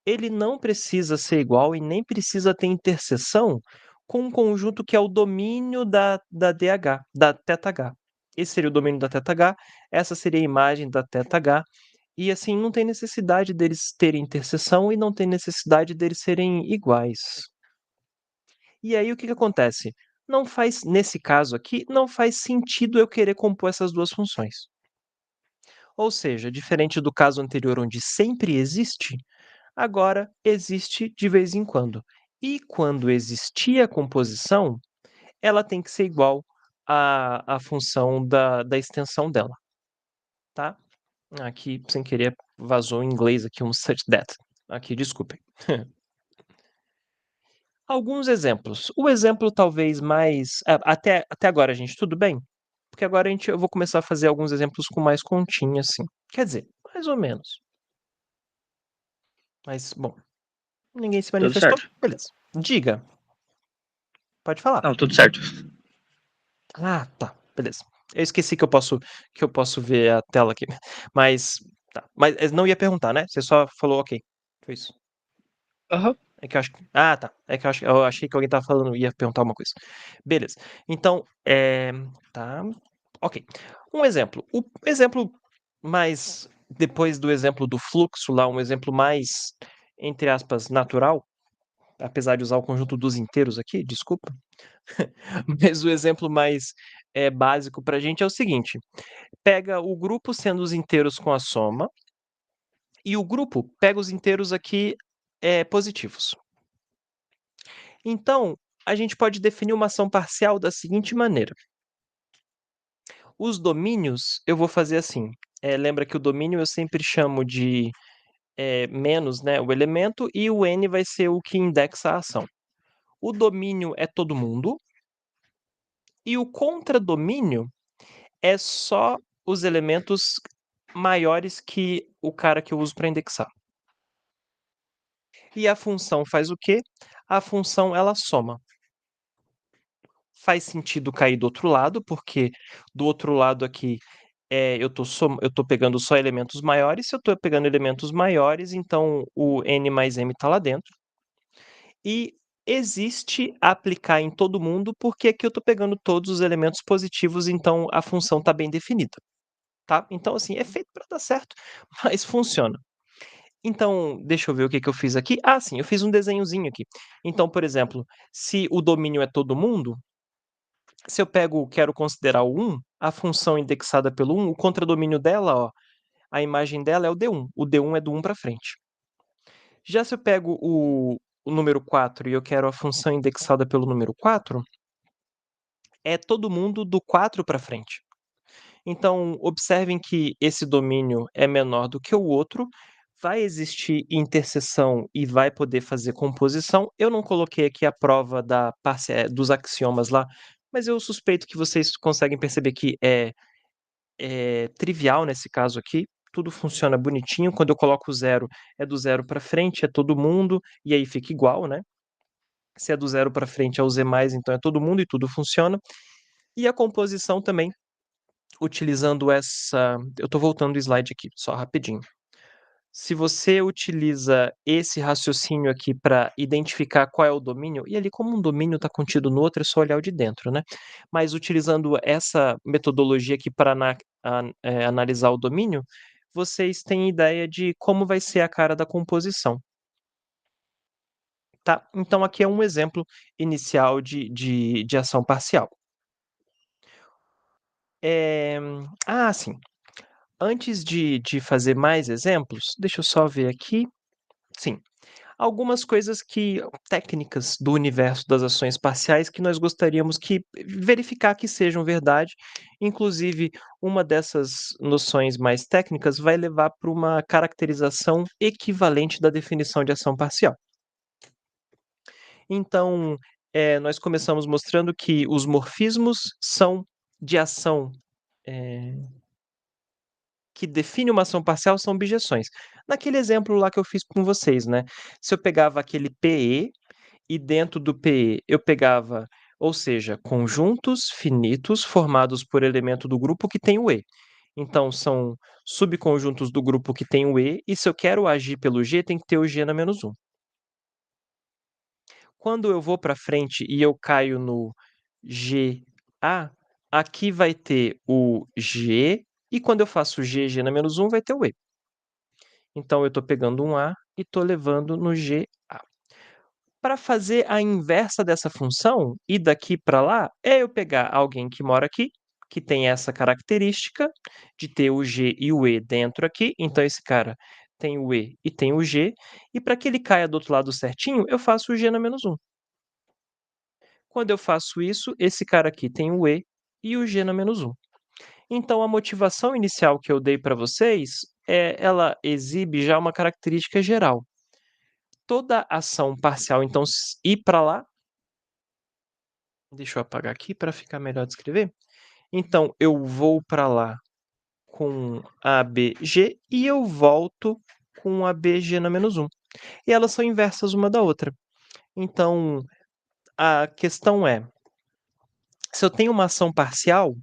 Ele não precisa ser igual e nem precisa ter interseção com um conjunto que é o domínio da DH, da θh. Esse seria o domínio da θh, essa seria a imagem da θh, e assim não tem necessidade deles terem interseção e não tem necessidade deles serem iguais. E aí o que que acontece? Não faz nesse caso aqui, não faz sentido eu querer compor essas 2 funções. Ou seja, diferente do caso anterior onde sempre existe, agora existe de vez em quando. E quando existir a composição, ela tem que ser igual à função da extensão dela, tá? Aqui, sem querer, vazou em inglês aqui um such that. Aqui, desculpem. Alguns exemplos. O exemplo talvez mais até agora, gente, tudo bem? Porque agora eu vou começar a fazer alguns exemplos com mais continha, assim. Quer dizer, mais ou menos. Mas, bom, ninguém se Tudo manifestou, certo. beleza. Diga, pode falar. Não, tudo certo. Ah, tá, beleza. Eu esqueci que eu posso ver a tela aqui, mas tá. Mas não ia perguntar, né? Você só falou ok, foi isso. Aham. É que eu acho que tá. É que eu achei que alguém estava falando ia perguntar uma coisa. Beleza. Então, tá, ok. Um exemplo. O exemplo mais depois do exemplo do fluxo lá, um exemplo mais, entre aspas, "natural", apesar de usar o conjunto dos inteiros aqui, desculpa, mas o exemplo mais, básico pra gente é o seguinte: pega o grupo sendo os inteiros com a soma, e o grupo pega os inteiros aqui, positivos. Então, a gente pode definir uma ação parcial da seguinte maneira: os domínios eu vou fazer assim, lembra que o domínio eu sempre chamo de, menos, né, o elemento, e o n vai ser o que indexa a ação. O domínio é todo mundo, e o contradomínio é só os elementos maiores que o cara que eu uso para indexar. E a função faz o quê? A função ela soma. Faz sentido cair do outro lado, porque do outro lado aqui, eu tô pegando só elementos maiores. Se eu tô pegando elementos maiores, então o n mais m está lá dentro. E existe aplicar em todo mundo, porque aqui eu tô pegando todos os elementos positivos, então a função está bem definida, tá? Então, assim, é feito para dar certo, mas funciona. Então, deixa eu ver o que que eu fiz aqui. Ah, sim, eu fiz um desenhozinho aqui. Então, por exemplo, se o domínio é todo mundo, se eu quero considerar o 1, a função indexada pelo 1, o contradomínio dela, ó, a imagem dela é o D1 é do 1 para frente. Já se eu pego o número 4 e eu quero a função indexada pelo número 4, é todo mundo do 4 para frente. Então, observem que esse domínio é menor do que o outro, vai existir interseção e vai poder fazer composição. Eu não coloquei aqui a prova dos axiomas lá, mas eu suspeito que vocês conseguem perceber que é trivial nesse caso aqui. Tudo funciona bonitinho. Quando eu coloco o zero, é do zero para frente, é todo mundo, e aí fica igual, né? Se é do zero para frente, é o z mais, então é todo mundo e tudo funciona. E a composição também, utilizando essa. Eu estou voltando o slide aqui, só rapidinho. Se você utiliza esse raciocínio aqui para identificar qual é o domínio, e ali como um domínio está contido no outro, é só olhar o de dentro, né? Mas utilizando essa metodologia aqui para analisar o domínio, vocês têm ideia de como vai ser a cara da composição, tá? Então aqui é um exemplo inicial de ação parcial. Eh, sim. Antes de fazer mais exemplos, deixa eu só ver aqui. Sim, algumas coisas técnicas do universo das ações parciais que nós gostaríamos que verificar que sejam verdade. Inclusive, uma dessas noções mais técnicas vai levar para uma caracterização equivalente da definição de ação parcial. Então, nós começamos mostrando que os morfismos são de ação, eh que define uma ação parcial são objeções. Naquele exemplo lá que eu fiz com vocês, né, se eu pegava aquele PE e dentro do PE eu pegava, ou seja, conjuntos finitos formados por elemento do grupo que tem o E. Então são subconjuntos do grupo que tem o E, e se eu quero agir pelo G, tem que ter o G na menos 1. Quando eu vou para frente e eu caio no GA, aqui vai ter o G, e quando eu faço G na menos 1 vai ter o E. Então eu estou pegando um A e estou levando no GA. Para fazer a inversa dessa função, ir daqui para lá, é eu pegar alguém que mora aqui, que tem essa característica de ter o G e o E dentro aqui, então esse cara tem o E e tem o G, e para que ele caia do outro lado certinho, eu faço o G na menos 1. Quando eu faço isso, esse cara aqui tem o E e o G na menos 1. Então a motivação inicial que eu dei para vocês, ela exibe já uma característica geral. Toda ação parcial, então, ir para lá, deixa eu apagar aqui para ficar melhor de escrever. Então, eu vou para lá com ABG e eu volto com ABG na menos 1. E elas são inversas uma da outra. Então, a questão é, Se eu tenho uma ação parcial,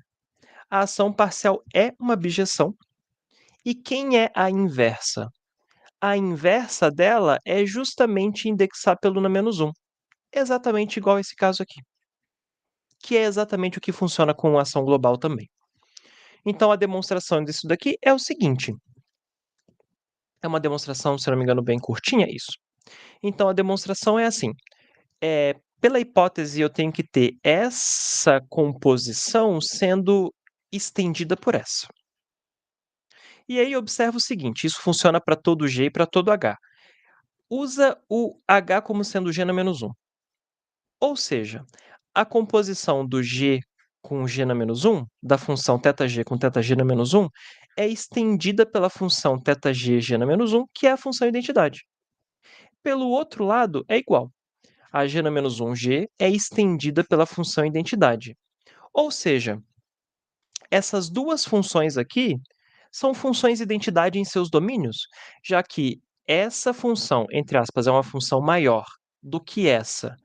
a ação parcial é uma bijeção. E quem é a inversa? A inversa dela é justamente indexar pelo n-1, exatamente igual esse caso aqui, que é exatamente o que funciona com a ação global também. Então a demonstração disso daqui é o seguinte, é uma demonstração, se não me engano, bem curtinha, isso. Então a demonstração é assim, pela hipótese eu tenho que ter essa composição sendo estendida por essa. E aí observa o seguinte, isso funciona para todo G e para todo H. Usa o H como sendo G-1. Ou seja, a composição do G com G-1, da função θg com θg-1, é estendida pela função θg G-1, que é a função identidade. Pelo outro lado, é igual. A G-1G é estendida pela função identidade. Ou seja, essas duas funções aqui são funções identidade em seus domínios, já que essa função, entre aspas, é uma função maior do que essa,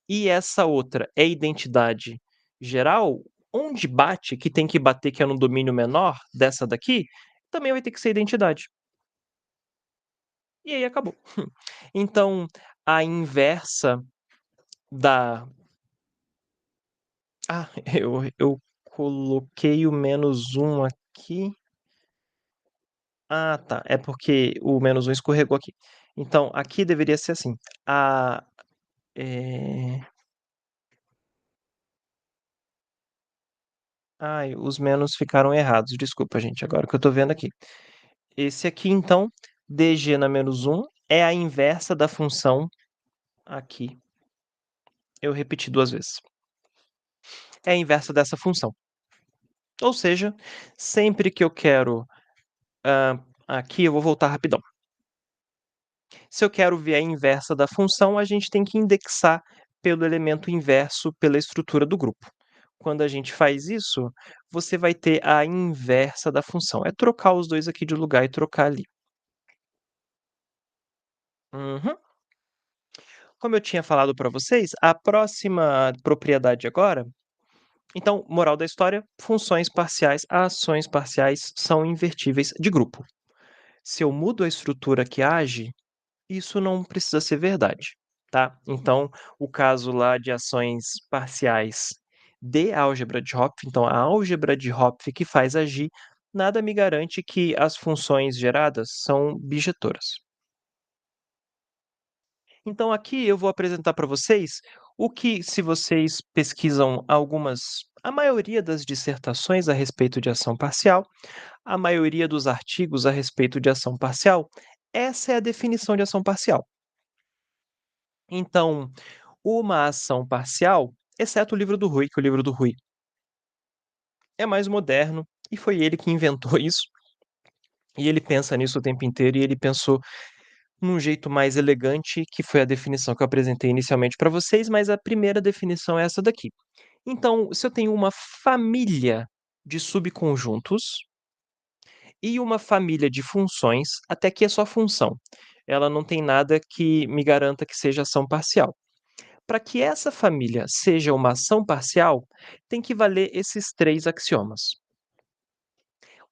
e essa outra é identidade geral, onde bate, que tem que bater, que é no domínio menor dessa daqui, também vai ter que ser identidade. E aí acabou. Então, a inversa da. Ah, eu coloquei o -1 aqui. Ah, tá. É porque o -1 escorregou aqui. Então, aqui deveria ser assim. A, eh... Ai, os menos ficaram errados. Desculpa, gente. Agora que eu tô vendo aqui. Esse aqui, então, dg na -1 é a inversa da função aqui. Eu repeti duas vezes. É a inversa dessa função. Ou seja, sempre que eu quero... aqui, eu vou voltar rapidão. Se eu quero ver a inversa da função, a gente tem que indexar pelo elemento inverso pela estrutura do grupo. Quando a gente faz isso, você vai ter a inversa da função. É trocar os dois aqui de lugar e trocar ali. Uhum. Como eu tinha falado para vocês, a próxima propriedade agora... Então, moral da história, funções parciais, ações parciais são invertíveis de grupo. Se eu mudo a estrutura que age, isso não precisa ser verdade, tá? Então, o caso lá de ações parciais de álgebra de Hopf, então a álgebra de Hopf que faz agir, nada me garante que as funções geradas são bijetoras. Então aqui eu vou apresentar para vocês o que, se vocês pesquisam a maioria das dissertações a respeito de ação parcial, a maioria dos artigos a respeito de ação parcial, essa é a definição de ação parcial. Então, uma ação parcial, exceto o livro do Rui, que o livro do Rui é mais moderno e foi ele que inventou isso. E ele pensa nisso o tempo inteiro e ele pensou num jeito mais elegante, que foi a definição que eu apresentei inicialmente para vocês, mas a primeira definição é essa daqui. Então, se eu tenho uma família de subconjuntos e uma família de funções, até aqui é só função. Ela não tem nada que me garanta que seja ação parcial. Para que essa família seja uma ação parcial, tem que valer esses três axiomas.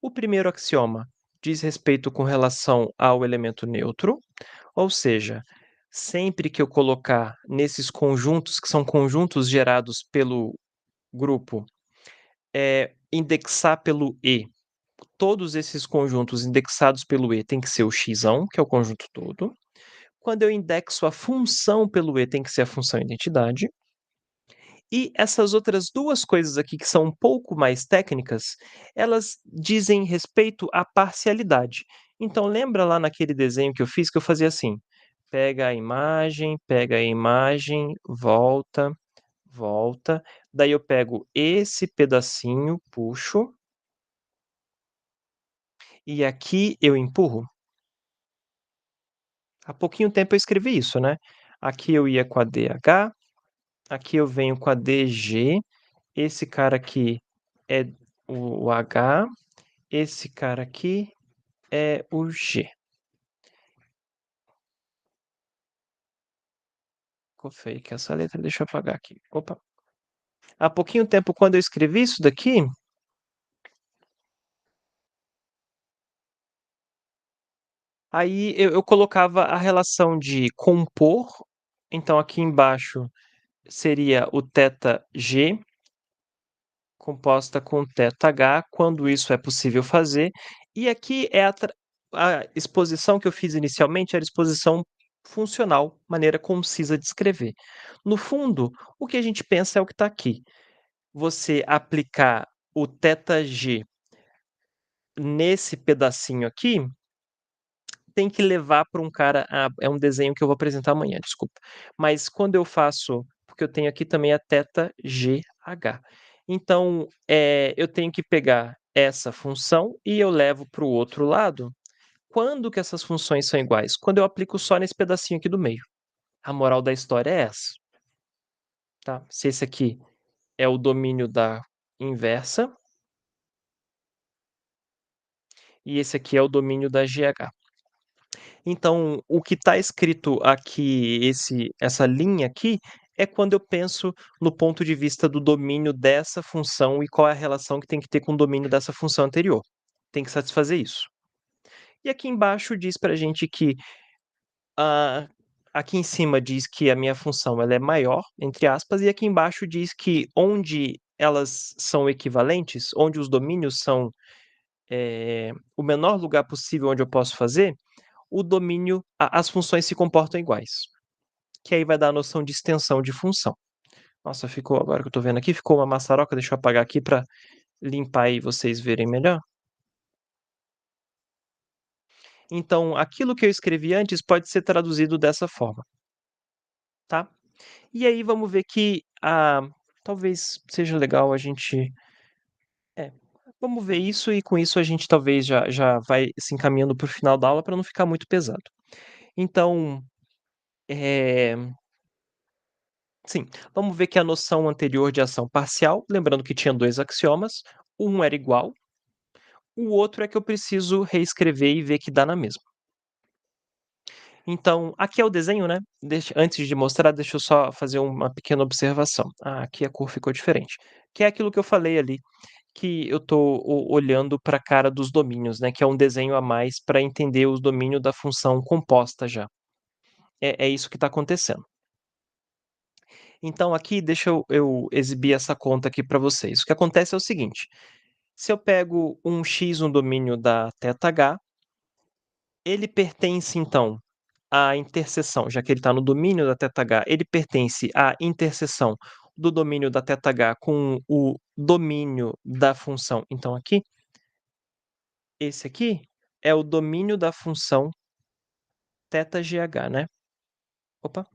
O primeiro axioma diz respeito com relação ao elemento neutro, ou seja, sempre que eu colocar nesses conjuntos, que são conjuntos gerados pelo grupo, indexar pelo E, todos esses conjuntos indexados pelo E tem que ser o x, que é o conjunto todo. Quando eu indexo a função pelo E, tem que ser a função identidade. E essas outras duas coisas aqui, que são um pouco mais técnicas, elas dizem respeito à parcialidade. Então, lembra lá naquele desenho que eu fiz, que eu fazia assim: pega a imagem, volta, volta. Daí eu pego esse pedacinho, puxo, e aqui eu empurro. Há pouquinho tempo eu escrevi isso, né? Aqui eu ia com a DH, aqui eu venho com a DG, esse cara aqui é o H, esse cara aqui é o G. Ficou feio que essa letra, deixa eu apagar aqui. Opa. há pouquinho tempo, quando eu escrevi isso daqui, aí eu colocava a relação de compor, então aqui embaixo seria o θg composta com θh, quando isso é possível fazer, e aqui é a exposição que eu fiz inicialmente era exposição funcional, maneira concisa de escrever. No fundo, o que a gente pensa é o que está aqui. Você aplicar o θg nesse pedacinho aqui, tem que levar para um cara é um desenho que eu vou apresentar amanhã, desculpa. Mas quando eu faço porque eu tenho aqui também a θgh. Então, eu tenho que pegar essa função e eu levo para o outro lado. Quando que essas funções são iguais? Quando eu aplico só nesse pedacinho aqui do meio. A moral da história é essa, tá? Se esse aqui é o domínio da inversa e esse aqui é o domínio da GH. Então, o que está escrito aqui, essa linha aqui, é quando eu penso no ponto de vista do domínio dessa função e qual é a relação que tem que ter com o domínio dessa função anterior. Tem que satisfazer isso. E aqui embaixo diz para a gente que ah, aqui em cima diz que a minha função ela é maior, entre aspas, e aqui embaixo diz que onde elas são equivalentes, onde os domínios são o menor lugar possível onde eu posso fazer, o domínio, as funções se comportam iguais, que aí vai dar a noção de extensão de função. Nossa, ficou, agora que eu tô vendo aqui, ficou uma maçaroca, deixa eu apagar aqui para limpar e vocês verem melhor. Então, aquilo que eu escrevi antes pode ser traduzido dessa forma, tá? E aí vamos ver que talvez seja legal a gente é, vamos ver isso e com isso a gente talvez já vai se encaminhando para o final da aula para não ficar muito pesado. Então, eh sim, vamos ver que a noção anterior de ação parcial, lembrando que tinha 2 axiomas, um era igual, o outro é que eu preciso reescrever e ver que dá na mesma. Então, aqui é o desenho, né, antes de mostrar, deixa eu só fazer uma pequena observação. Aqui a cor ficou diferente, que é aquilo que eu falei ali, que eu estou olhando para a cara dos domínios, né, que é um desenho a mais para entender o domínio da função composta já. É isso que está acontecendo. Então aqui deixa eu exibir essa conta aqui para vocês. O que acontece é o seguinte: se eu pego um x no domínio da θh, ele pertence então à interseção, já que ele está no domínio da θh, ele pertence à interseção do domínio da θh com o domínio da função. Então aqui, esse aqui é o domínio da função θgh, né. Opa,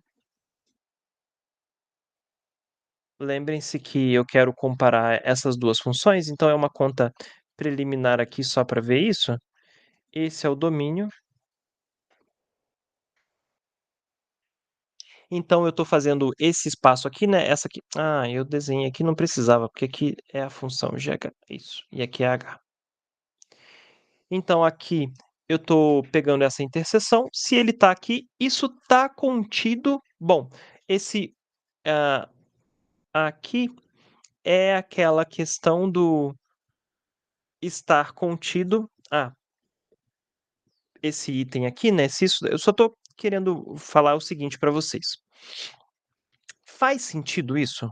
lembrem-se que eu quero comparar essas 2 funções, então é uma conta preliminar aqui só para ver isso. Esse é o domínio. Então eu estou fazendo esse espaço aqui, né, essa aqui eu desenhei aqui, não precisava, porque aqui é a função GH, isso, e aqui é H. Então aqui eu estou pegando essa interseção, se ele está aqui, isso está contido esse, hã, aqui é aquela questão do estar contido esse item aqui, né, se isso eu só estou querendo falar o seguinte para vocês. Faz sentido isso?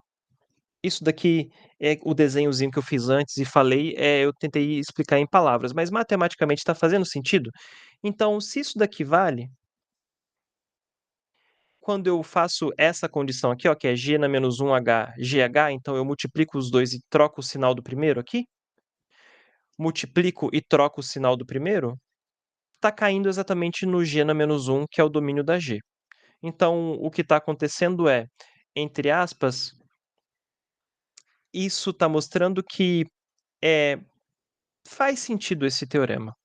Isso daqui é o desenhozinho que eu fiz antes e falei, eu tentei explicar em palavras, mas matematicamente está fazendo sentido? Então, se isso daqui vale, quando eu faço essa condição aqui, ó, que é g na menos 1h GH, então eu multiplico os 2 e troco o sinal do primeiro aqui, multiplico e troco o sinal do primeiro, está caindo exatamente no g na menos 1, que é o domínio da G. Então, o que está acontecendo é, entre aspas, isso está mostrando que, eh, faz sentido esse teorema,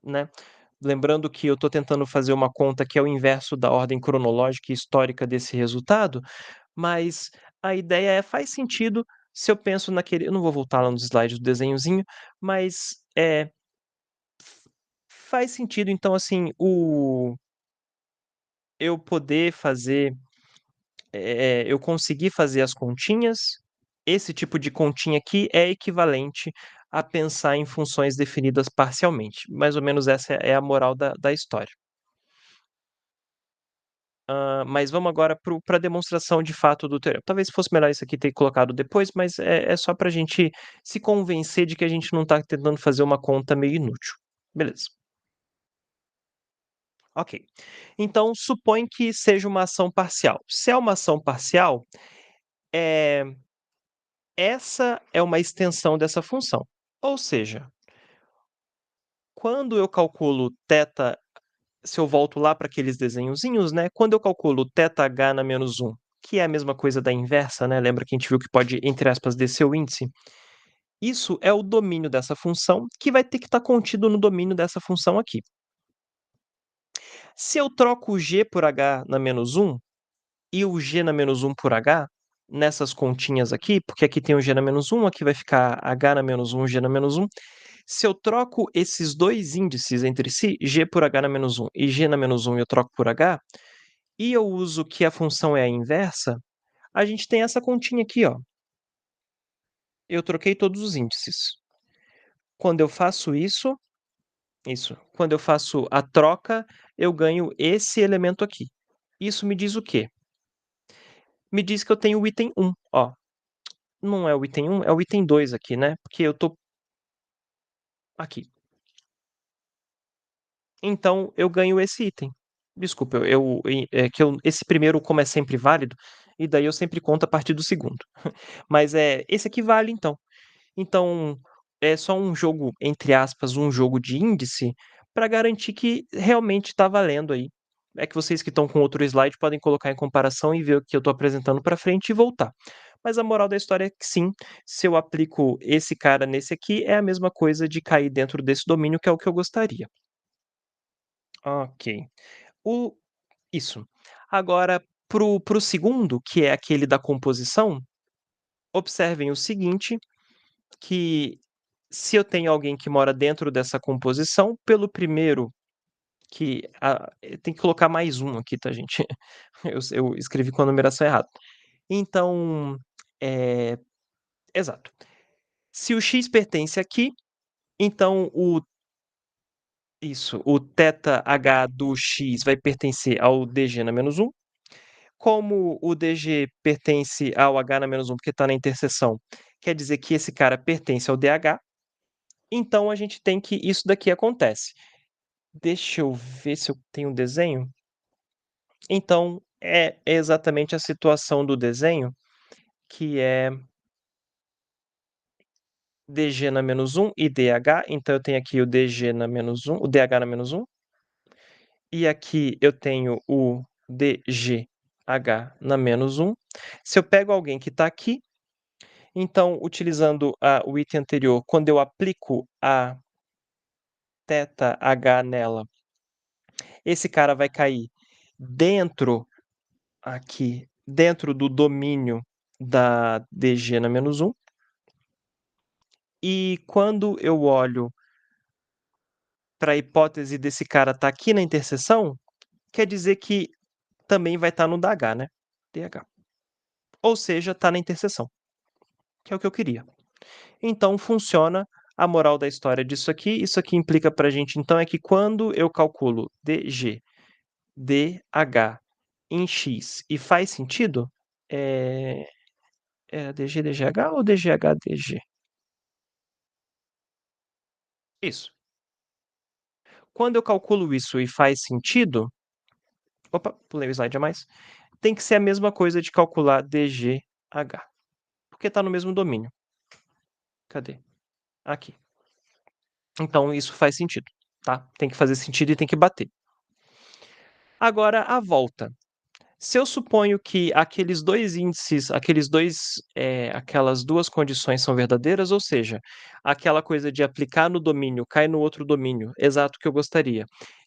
né. Lembrando que eu estou tentando fazer uma conta que é o inverso da ordem cronológica e histórica desse resultado, mas a ideia faz sentido se eu penso naquele eu não vou voltar lá nos slides do desenhozinho, mas, faz sentido então, assim, eu poder fazer, eu conseguir fazer as continhas esse tipo de continha aqui é equivalente a pensar em funções definidas parcialmente. Mais ou menos essa é a moral da história. Mas vamos agora para a demonstração de fato do teorema. Talvez fosse melhor isso aqui ter colocado depois, mas é só para a gente se convencer de que a gente não está tentando fazer uma conta meio inútil. Beleza. Ok. Então, supõe que seja uma ação parcial. Se é uma ação parcial, é, essa é uma extensão dessa função. Ou seja, quando eu calculo θ, se eu volto lá para aqueles desenhozinhos, né? Quando eu calculo θh na menos 1, que é a mesma coisa da inversa, né? Lembra que a gente viu que pode, entre aspas, descer o índice? Isso é o domínio dessa função, que vai ter que estar contido no domínio dessa função aqui. Se eu troco o g por h na menos 1 e o g na menos 1 por h, nessas continhas aqui, porque aqui tem o g na menos 1, aqui vai ficar h na menos 1, g na menos 1. Se eu troco esses dois índices entre si, g por h na menos 1 e g na menos 1 eu troco por h, e eu uso que a função é a inversa, a gente tem essa continha aqui, ó. Eu troquei todos os índices. Quando eu faço isso, quando eu faço a troca, eu ganho esse elemento aqui. Isso me diz o quê? Me diz que eu tenho o item 1, ó. Não é o item 1, é o item 2 aqui, né? Porque eu tô aqui. Então, eu ganho esse item. Desculpa, esse primeiro, como é sempre válido, e daí eu sempre conto a partir do segundo. Mas esse aqui vale, então. Então, é só um jogo, entre aspas, um jogo de índice, para garantir que realmente está valendo aí. É que vocês que estão com outro slide podem colocar em comparação e ver o que eu estou apresentando para frente e voltar. Mas a moral da história é que sim, se eu aplico esse cara nesse aqui, é a mesma coisa de cair dentro desse domínio, que é o que eu gostaria. Ok. O Isso. Agora, para o segundo, que é aquele da composição, observem o seguinte, que se eu tenho alguém que mora dentro dessa composição, pelo primeiro tem que colocar mais um aqui, tá, gente? Eu escrevi com a numeração errada. Então, exato. Se o x pertence aqui, então o θh do x vai pertencer ao dg na menos 1. Como o DG pertence ao H na menos 1 porque está na interseção, quer dizer que esse cara pertence ao DH, então a gente tem que isso daqui acontece. Deixa eu ver se eu tenho um desenho. Então, é exatamente a situação do desenho, que é DG na menos 1 e DH, então eu tenho aqui o DG na menos 1, o DH na menos 1, e aqui eu tenho o DGH na menos 1. Se eu pego alguém que está aqui, então, utilizando o item anterior, quando eu aplico a θh nela, esse cara vai cair dentro dentro do domínio da DG na menos 1. E quando eu olho para a hipótese desse cara estar aqui na interseção, quer dizer que também vai estar no DH, né? DH. Ou seja, está na interseção, que é o que eu queria. Então, funciona a moral da história disso aqui. Isso aqui implica para a gente, então, é que quando eu calculo DG, DH em X e faz sentido, é DG, DGH ou DGH, DG? Isso. Quando eu calculo isso e faz sentido, opa, pulei o slide a mais, tem que ser a mesma coisa de calcular DGH, porque está no mesmo domínio. Cadê? Aqui. Então, isso faz sentido, tá? Tem que fazer sentido e tem que bater. Agora, a volta. Se eu suponho que aqueles dois índices, aquelas duas condições são verdadeiras, ou seja, aquela coisa de aplicar no domínio cai no outro domínio, exato que eu gostaria,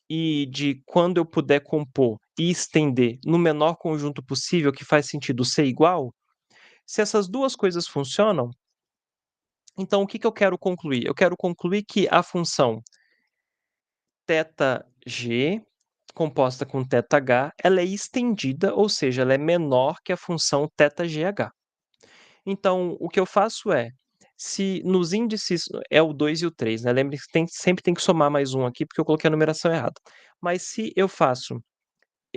e de quando eu puder compor e estender no menor conjunto possível, que faz sentido ser igual, se essas duas coisas funcionam, então o que eu quero concluir? Eu quero concluir que a função θg composta com θh, ela é estendida, ou seja, ela é menor que a função θgh. Então, o que eu faço é, se nos índices é o 2 e o 3, né, lembre que sempre tem que somar mais um aqui, porque eu coloquei a numeração errada. Mas se eu faço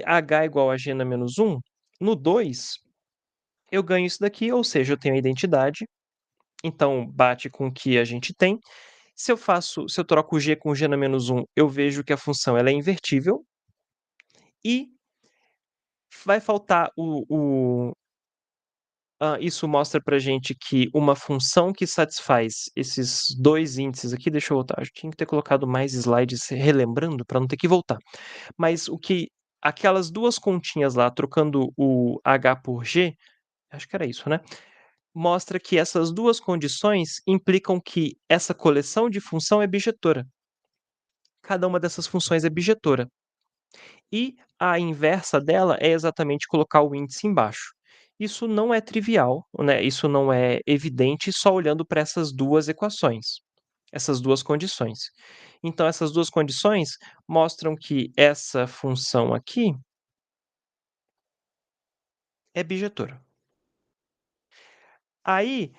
h igual a g na menos um, no 2 eu ganho isso daqui, ou seja, eu tenho a identidade, então bate com o que a gente tem. Se eu troco o g com g na menos um, eu vejo que a função ela é invertível e vai faltar isso mostra pra gente que uma função que satisfaz esses 2 índices aqui, deixa eu voltar, eu tinha que ter colocado mais slides relembrando para não ter que voltar. Mas o que aquelas 2 continhas lá, trocando o h por g, acho que era isso, né, mostra que essas 2 condições implicam que essa coleção de função é bijetora. Cada uma dessas funções é bijetora. E a inversa dela é exatamente colocar o índice embaixo. Isso não é trivial, né, isso não é evidente só olhando para essas 2 equações, essas 2 condições. Então essas 2 condições mostram que essa função aqui é bijetora. Aí,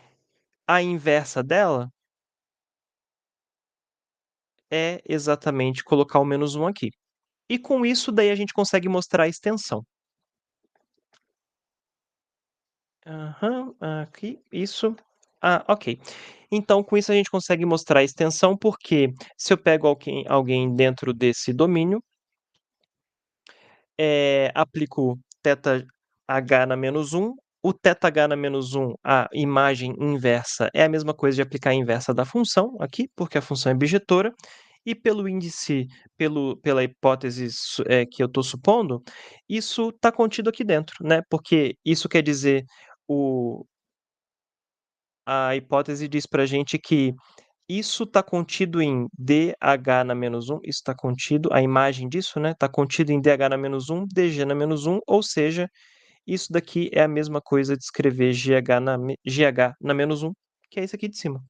a inversa dela é exatamente colocar o menos um aqui. E com isso daí a gente consegue mostrar a extensão. Aham, aqui, isso. Ok. Então, com isso a gente consegue mostrar a extensão, porque se eu pego alguém dentro desse domínio, aplico θh na menos um, o θh na menos um, a imagem inversa é a mesma coisa de aplicar a inversa da função aqui, porque a função é bijetora, e pelo índice, pela hipótese que eu estou supondo, isso está contido aqui dentro, né? Porque isso quer dizer o a hipótese diz pra gente que isso está contido em dh na menos um, isso está contido, a imagem disso, né, está contido em dh na menos um, dg na menos um, ou seja, isso daqui é a mesma coisa de escrever gh na menos um, que é esse aqui de cima.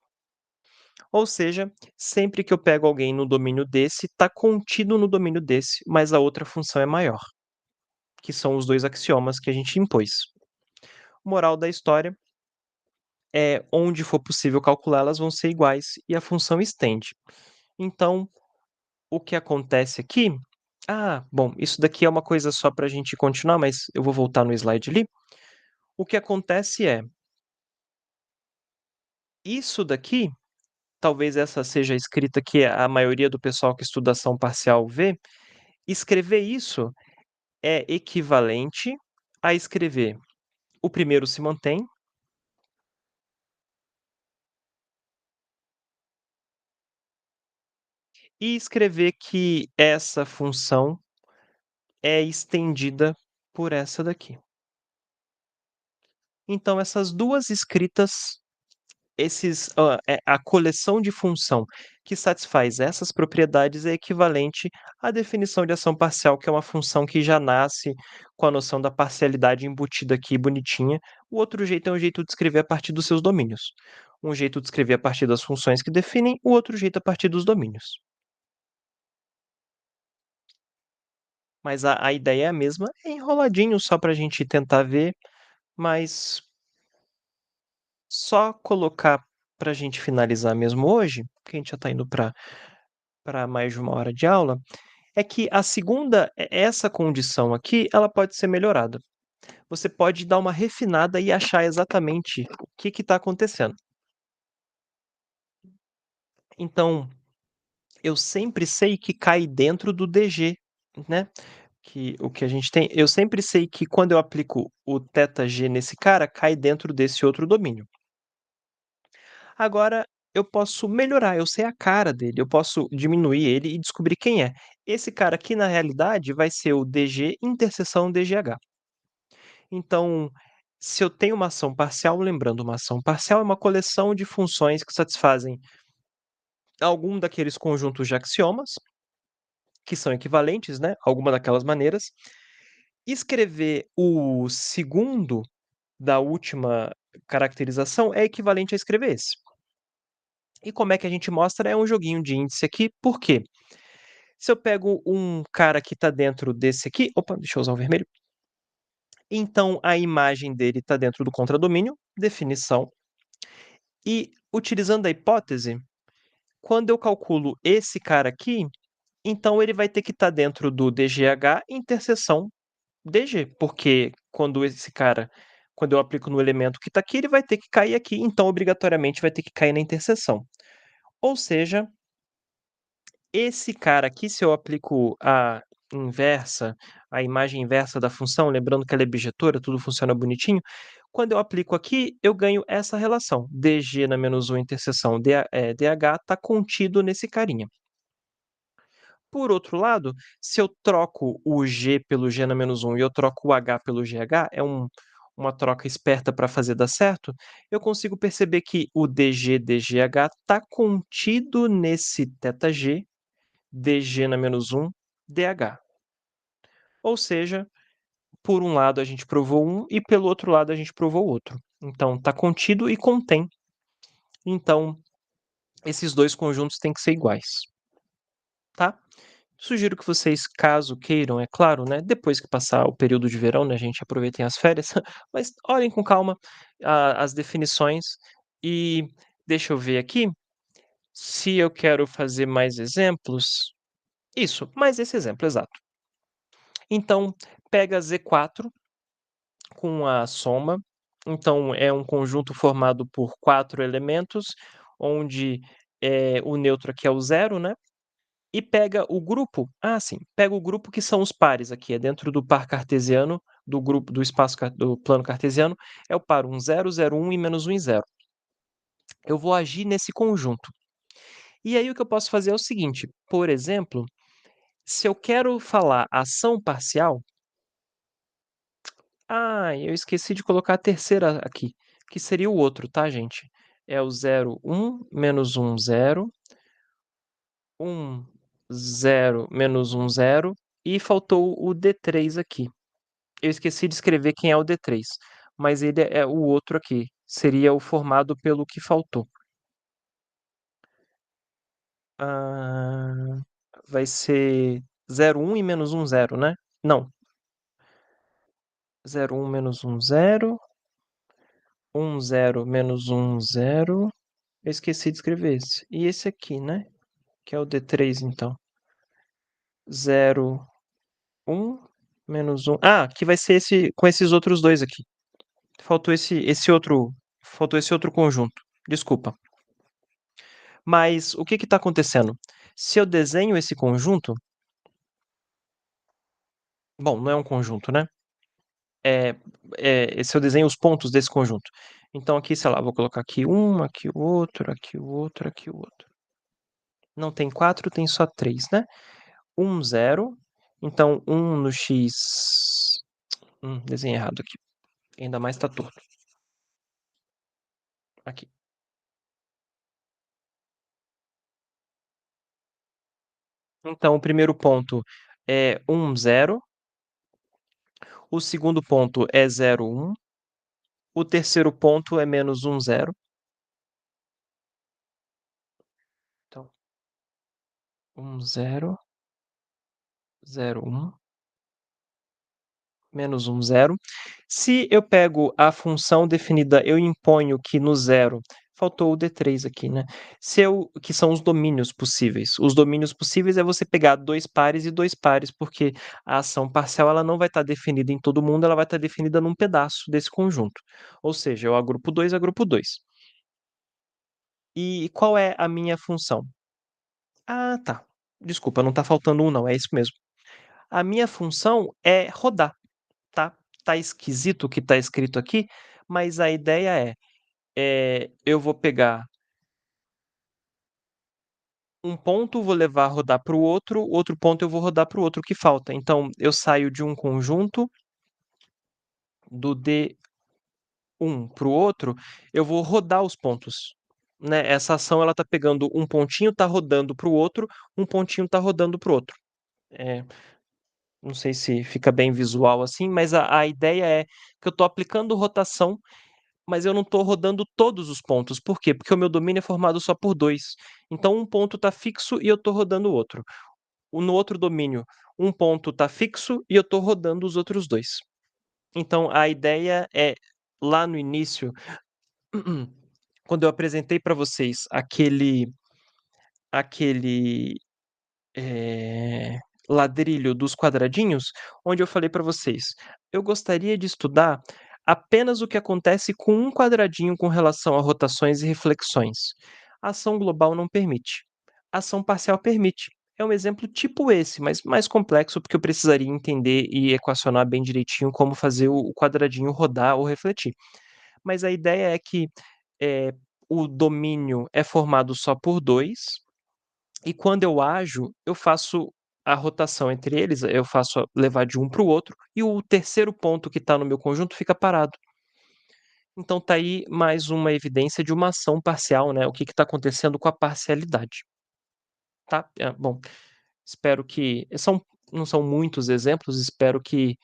Ou seja, sempre que eu pego alguém no domínio desse, está contido no domínio desse, mas a outra função é maior, que são os 2 axiomas que a gente impôs. Moral da história: onde for possível calcular, elas vão ser iguais e a função estende. Então, o que acontece aqui, bom, isso daqui é uma coisa só para a gente continuar, mas eu vou voltar no slide ali. O que acontece é, isso daqui, talvez essa seja a escrita que a maioria do pessoal que estuda ação parcial vê, escrever isso é equivalente a escrever o primeiro se mantém e escrever que essa função é estendida por essa daqui. Então essas 2 escritas, a coleção de função que satisfaz essas propriedades é equivalente à definição de ação parcial, que é uma função que já nasce com a noção da parcialidade embutida aqui bonitinha. O outro jeito é um jeito de escrever a partir dos seus domínios. Um jeito de escrever a partir das funções que definem, o outro jeito a partir dos domínios. Mas a ideia é a mesma, é enroladinho só para a gente tentar ver, mas só colocar para a gente finalizar mesmo hoje, porque a gente já está indo para mais de 1 hora de aula, é que a segunda, essa condição aqui, ela pode ser melhorada. Você pode dar uma refinada e achar exatamente o que está acontecendo. Então, eu sempre sei que cai dentro do DG, né? Que o que a gente tem, eu sempre sei que quando eu aplico o θg nesse cara, cai dentro desse outro domínio. Agora eu posso melhorar, eu sei a cara dele, eu posso diminuir ele e descobrir quem é. Esse cara aqui, na realidade, vai ser o DG interseção DGH. Então, se eu tenho uma ação parcial, lembrando, uma ação parcial é uma coleção de funções que satisfazem algum daqueles conjuntos de axiomas, que são equivalentes, né, alguma daquelas maneiras. Escrever o segundo da última caracterização é equivalente a escrever esse. E como é que a gente mostra? É um joguinho de índice aqui, por quê? Se eu pego um cara que está dentro desse aqui, opa, deixa eu usar o vermelho. Então a imagem dele está dentro do contradomínio, definição. E utilizando a hipótese, quando eu calculo esse cara aqui, então ele vai ter que estar dentro do DGH interseção DG, porque quando eu aplico no elemento que está aqui, ele vai ter que cair aqui, então obrigatoriamente vai ter que cair na interseção. Ou seja, esse cara aqui, se eu aplico a imagem inversa da função, lembrando que ela é bijetora, tudo funciona bonitinho, quando eu aplico aqui, eu ganho essa relação. DG na menos 1 interseção DH está contido nesse carinha. Por outro lado, se eu troco o G pelo G na menos 1 e eu troco o H pelo GH, uma troca esperta para fazer dar certo, eu consigo perceber que o DG DGH está contido nesse θg, DG na menos 1, DH. Ou seja, por um lado a gente provou um e pelo outro lado a gente provou outro. Então está contido e contém. Então esses dois conjuntos têm que ser iguais, tá? Sugiro que vocês, caso queiram, é claro, né, depois que passar o período de verão, né, gente, aproveitem as férias, mas olhem com calma as definições e deixa eu ver aqui se eu quero fazer mais exemplos. Isso, mais esse exemplo, exato. Então, pega Z4 com a soma. Então, é um conjunto formado por 4 elementos, onde o neutro aqui é o zero, né? E pega o grupo. Ah, sim. Pega o grupo que são os pares aqui. É dentro do par cartesiano, do grupo do espaço do plano cartesiano, é o par 1, 0, 0, 1 e menos 1 e 0. Eu vou agir nesse conjunto. E aí o que eu posso fazer é o seguinte: por exemplo, se eu quero falar ação parcial. Ah, eu esqueci de colocar a terceira aqui, que seria o outro, tá, gente? É o 0, 1, menos 1, 0, 1, 0, menos 1, 0, e faltou o D3 aqui. Eu esqueci de escrever quem é o D3, mas ele é o outro aqui, seria o formado pelo que faltou. Ah, vai ser 0, 1 e menos 1, 0, né? Não. 0, 1, menos 1, 0. 1, 0, menos 1, 0. Eu esqueci de escrever esse. E esse aqui, né? Que é o D3, então. 0, 1, menos 1. Ah, que vai ser esse com esses outros dois aqui. Faltou esse outro conjunto. Desculpa. Mas o que está acontecendo? Se eu desenho esse conjunto, bom, não é um conjunto, né? Se eu desenho os pontos desse conjunto. Então aqui, sei lá, vou colocar aqui um, aqui o outro, aqui o outro, aqui o outro. Não tem 4, tem só 3, né? 1, 0. Então 1 no x. Desenhei errado aqui. Ainda mais tá torto. Aqui. Então o primeiro ponto é 1, 0. O segundo ponto é 0, 1. O terceiro ponto é menos 1, 0. Então, 1, 0, 0, 1, menos 1, 0. Se eu pego a função definida, eu imponho que no zero, faltou o D3 aqui, né? Que são os domínios possíveis. Os domínios possíveis é você pegar dois pares e dois pares, porque a ação parcial ela não vai estar definida em todo mundo, ela vai estar definida num pedaço desse conjunto. Ou seja, eu agrupo 2, agrupo 2. E qual é a minha função? Ah, tá. Desculpa, não está faltando um, não, é isso mesmo. A minha função é rodar, tá? Tá esquisito o que está escrito aqui, mas a ideia eu vou pegar um ponto, vou levar a rodar para o outro ponto eu vou rodar para o outro que falta. Então, eu saio de um conjunto do D1 para o outro, eu vou rodar os pontos. Né? Essa ação ela está pegando um pontinho, está rodando para o outro, um pontinho está rodando para o outro. Não sei se fica bem visual assim, mas a ideia é que eu estou aplicando rotação, mas eu não estou rodando todos os pontos. Por quê? Porque o meu domínio é formado só por dois. Então, um ponto está fixo e eu estou rodando o outro. No outro domínio, um ponto está fixo e eu estou rodando os outros dois. Então a ideia é, lá no início, quando eu apresentei para vocês aquele ladrilho dos quadradinhos, onde eu falei para vocês: "Eu gostaria de estudar apenas o que acontece com um quadradinho com relação a rotações e reflexões. A ação global não permite. A ação parcial permite". É um exemplo tipo esse, mas mais complexo, porque eu precisaria entender e equacionar bem direitinho como fazer o quadradinho rodar ou refletir. Mas a ideia é que, eh, o domínio é formado só por 2 e quando eu ajo, eu faço a rotação entre eles, eu faço levar de um para o outro, e o terceiro ponto que está no meu conjunto fica parado. Então tá aí mais uma evidência de uma ação parcial, né, o que está acontecendo com a parcialidade, tá. Bom, espero que não são muitos exemplos, espero que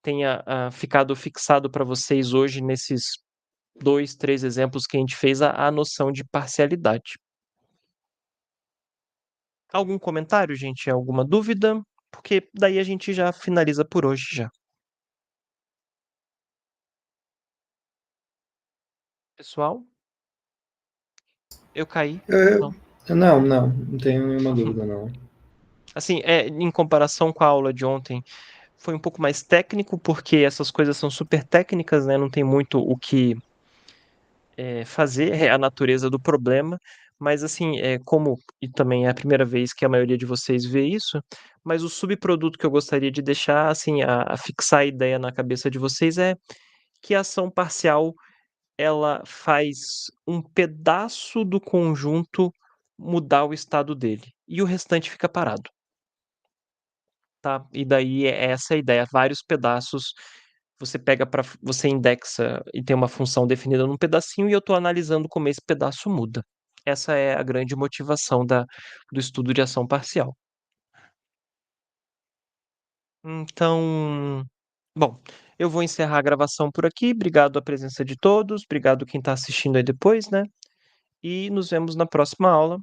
tenha, ficado fixado para vocês hoje nesses 2, 3 exemplos que a gente fez a noção de parcialidade. Algum comentário, gente? Alguma dúvida? Porque daí a gente já finaliza por hoje já. Pessoal, eu caí? Eu, Não. não tenho nenhuma dúvida, não. Assim, em comparação com a aula de ontem, foi um pouco mais técnico, porque essas coisas são super técnicas, né, não tem muito o que, fazer, é a natureza do problema, mas assim, como e também é a primeira vez que a maioria de vocês vê isso, mas o subproduto que eu gostaria de deixar, assim, a fixar a ideia na cabeça de vocês é que a ação parcial ela faz um pedaço do conjunto mudar o estado dele, e o restante fica parado, tá. E daí é essa a ideia, vários pedaços você pega para você indexa e tem uma função definida num pedacinho e eu estou analisando como esse pedaço muda. Essa é a grande motivação do estudo de ação parcial. Então, bom, eu vou encerrar a gravação por aqui, obrigado a presença de todos, obrigado quem está assistindo aí depois, né, e nos vemos na próxima aula.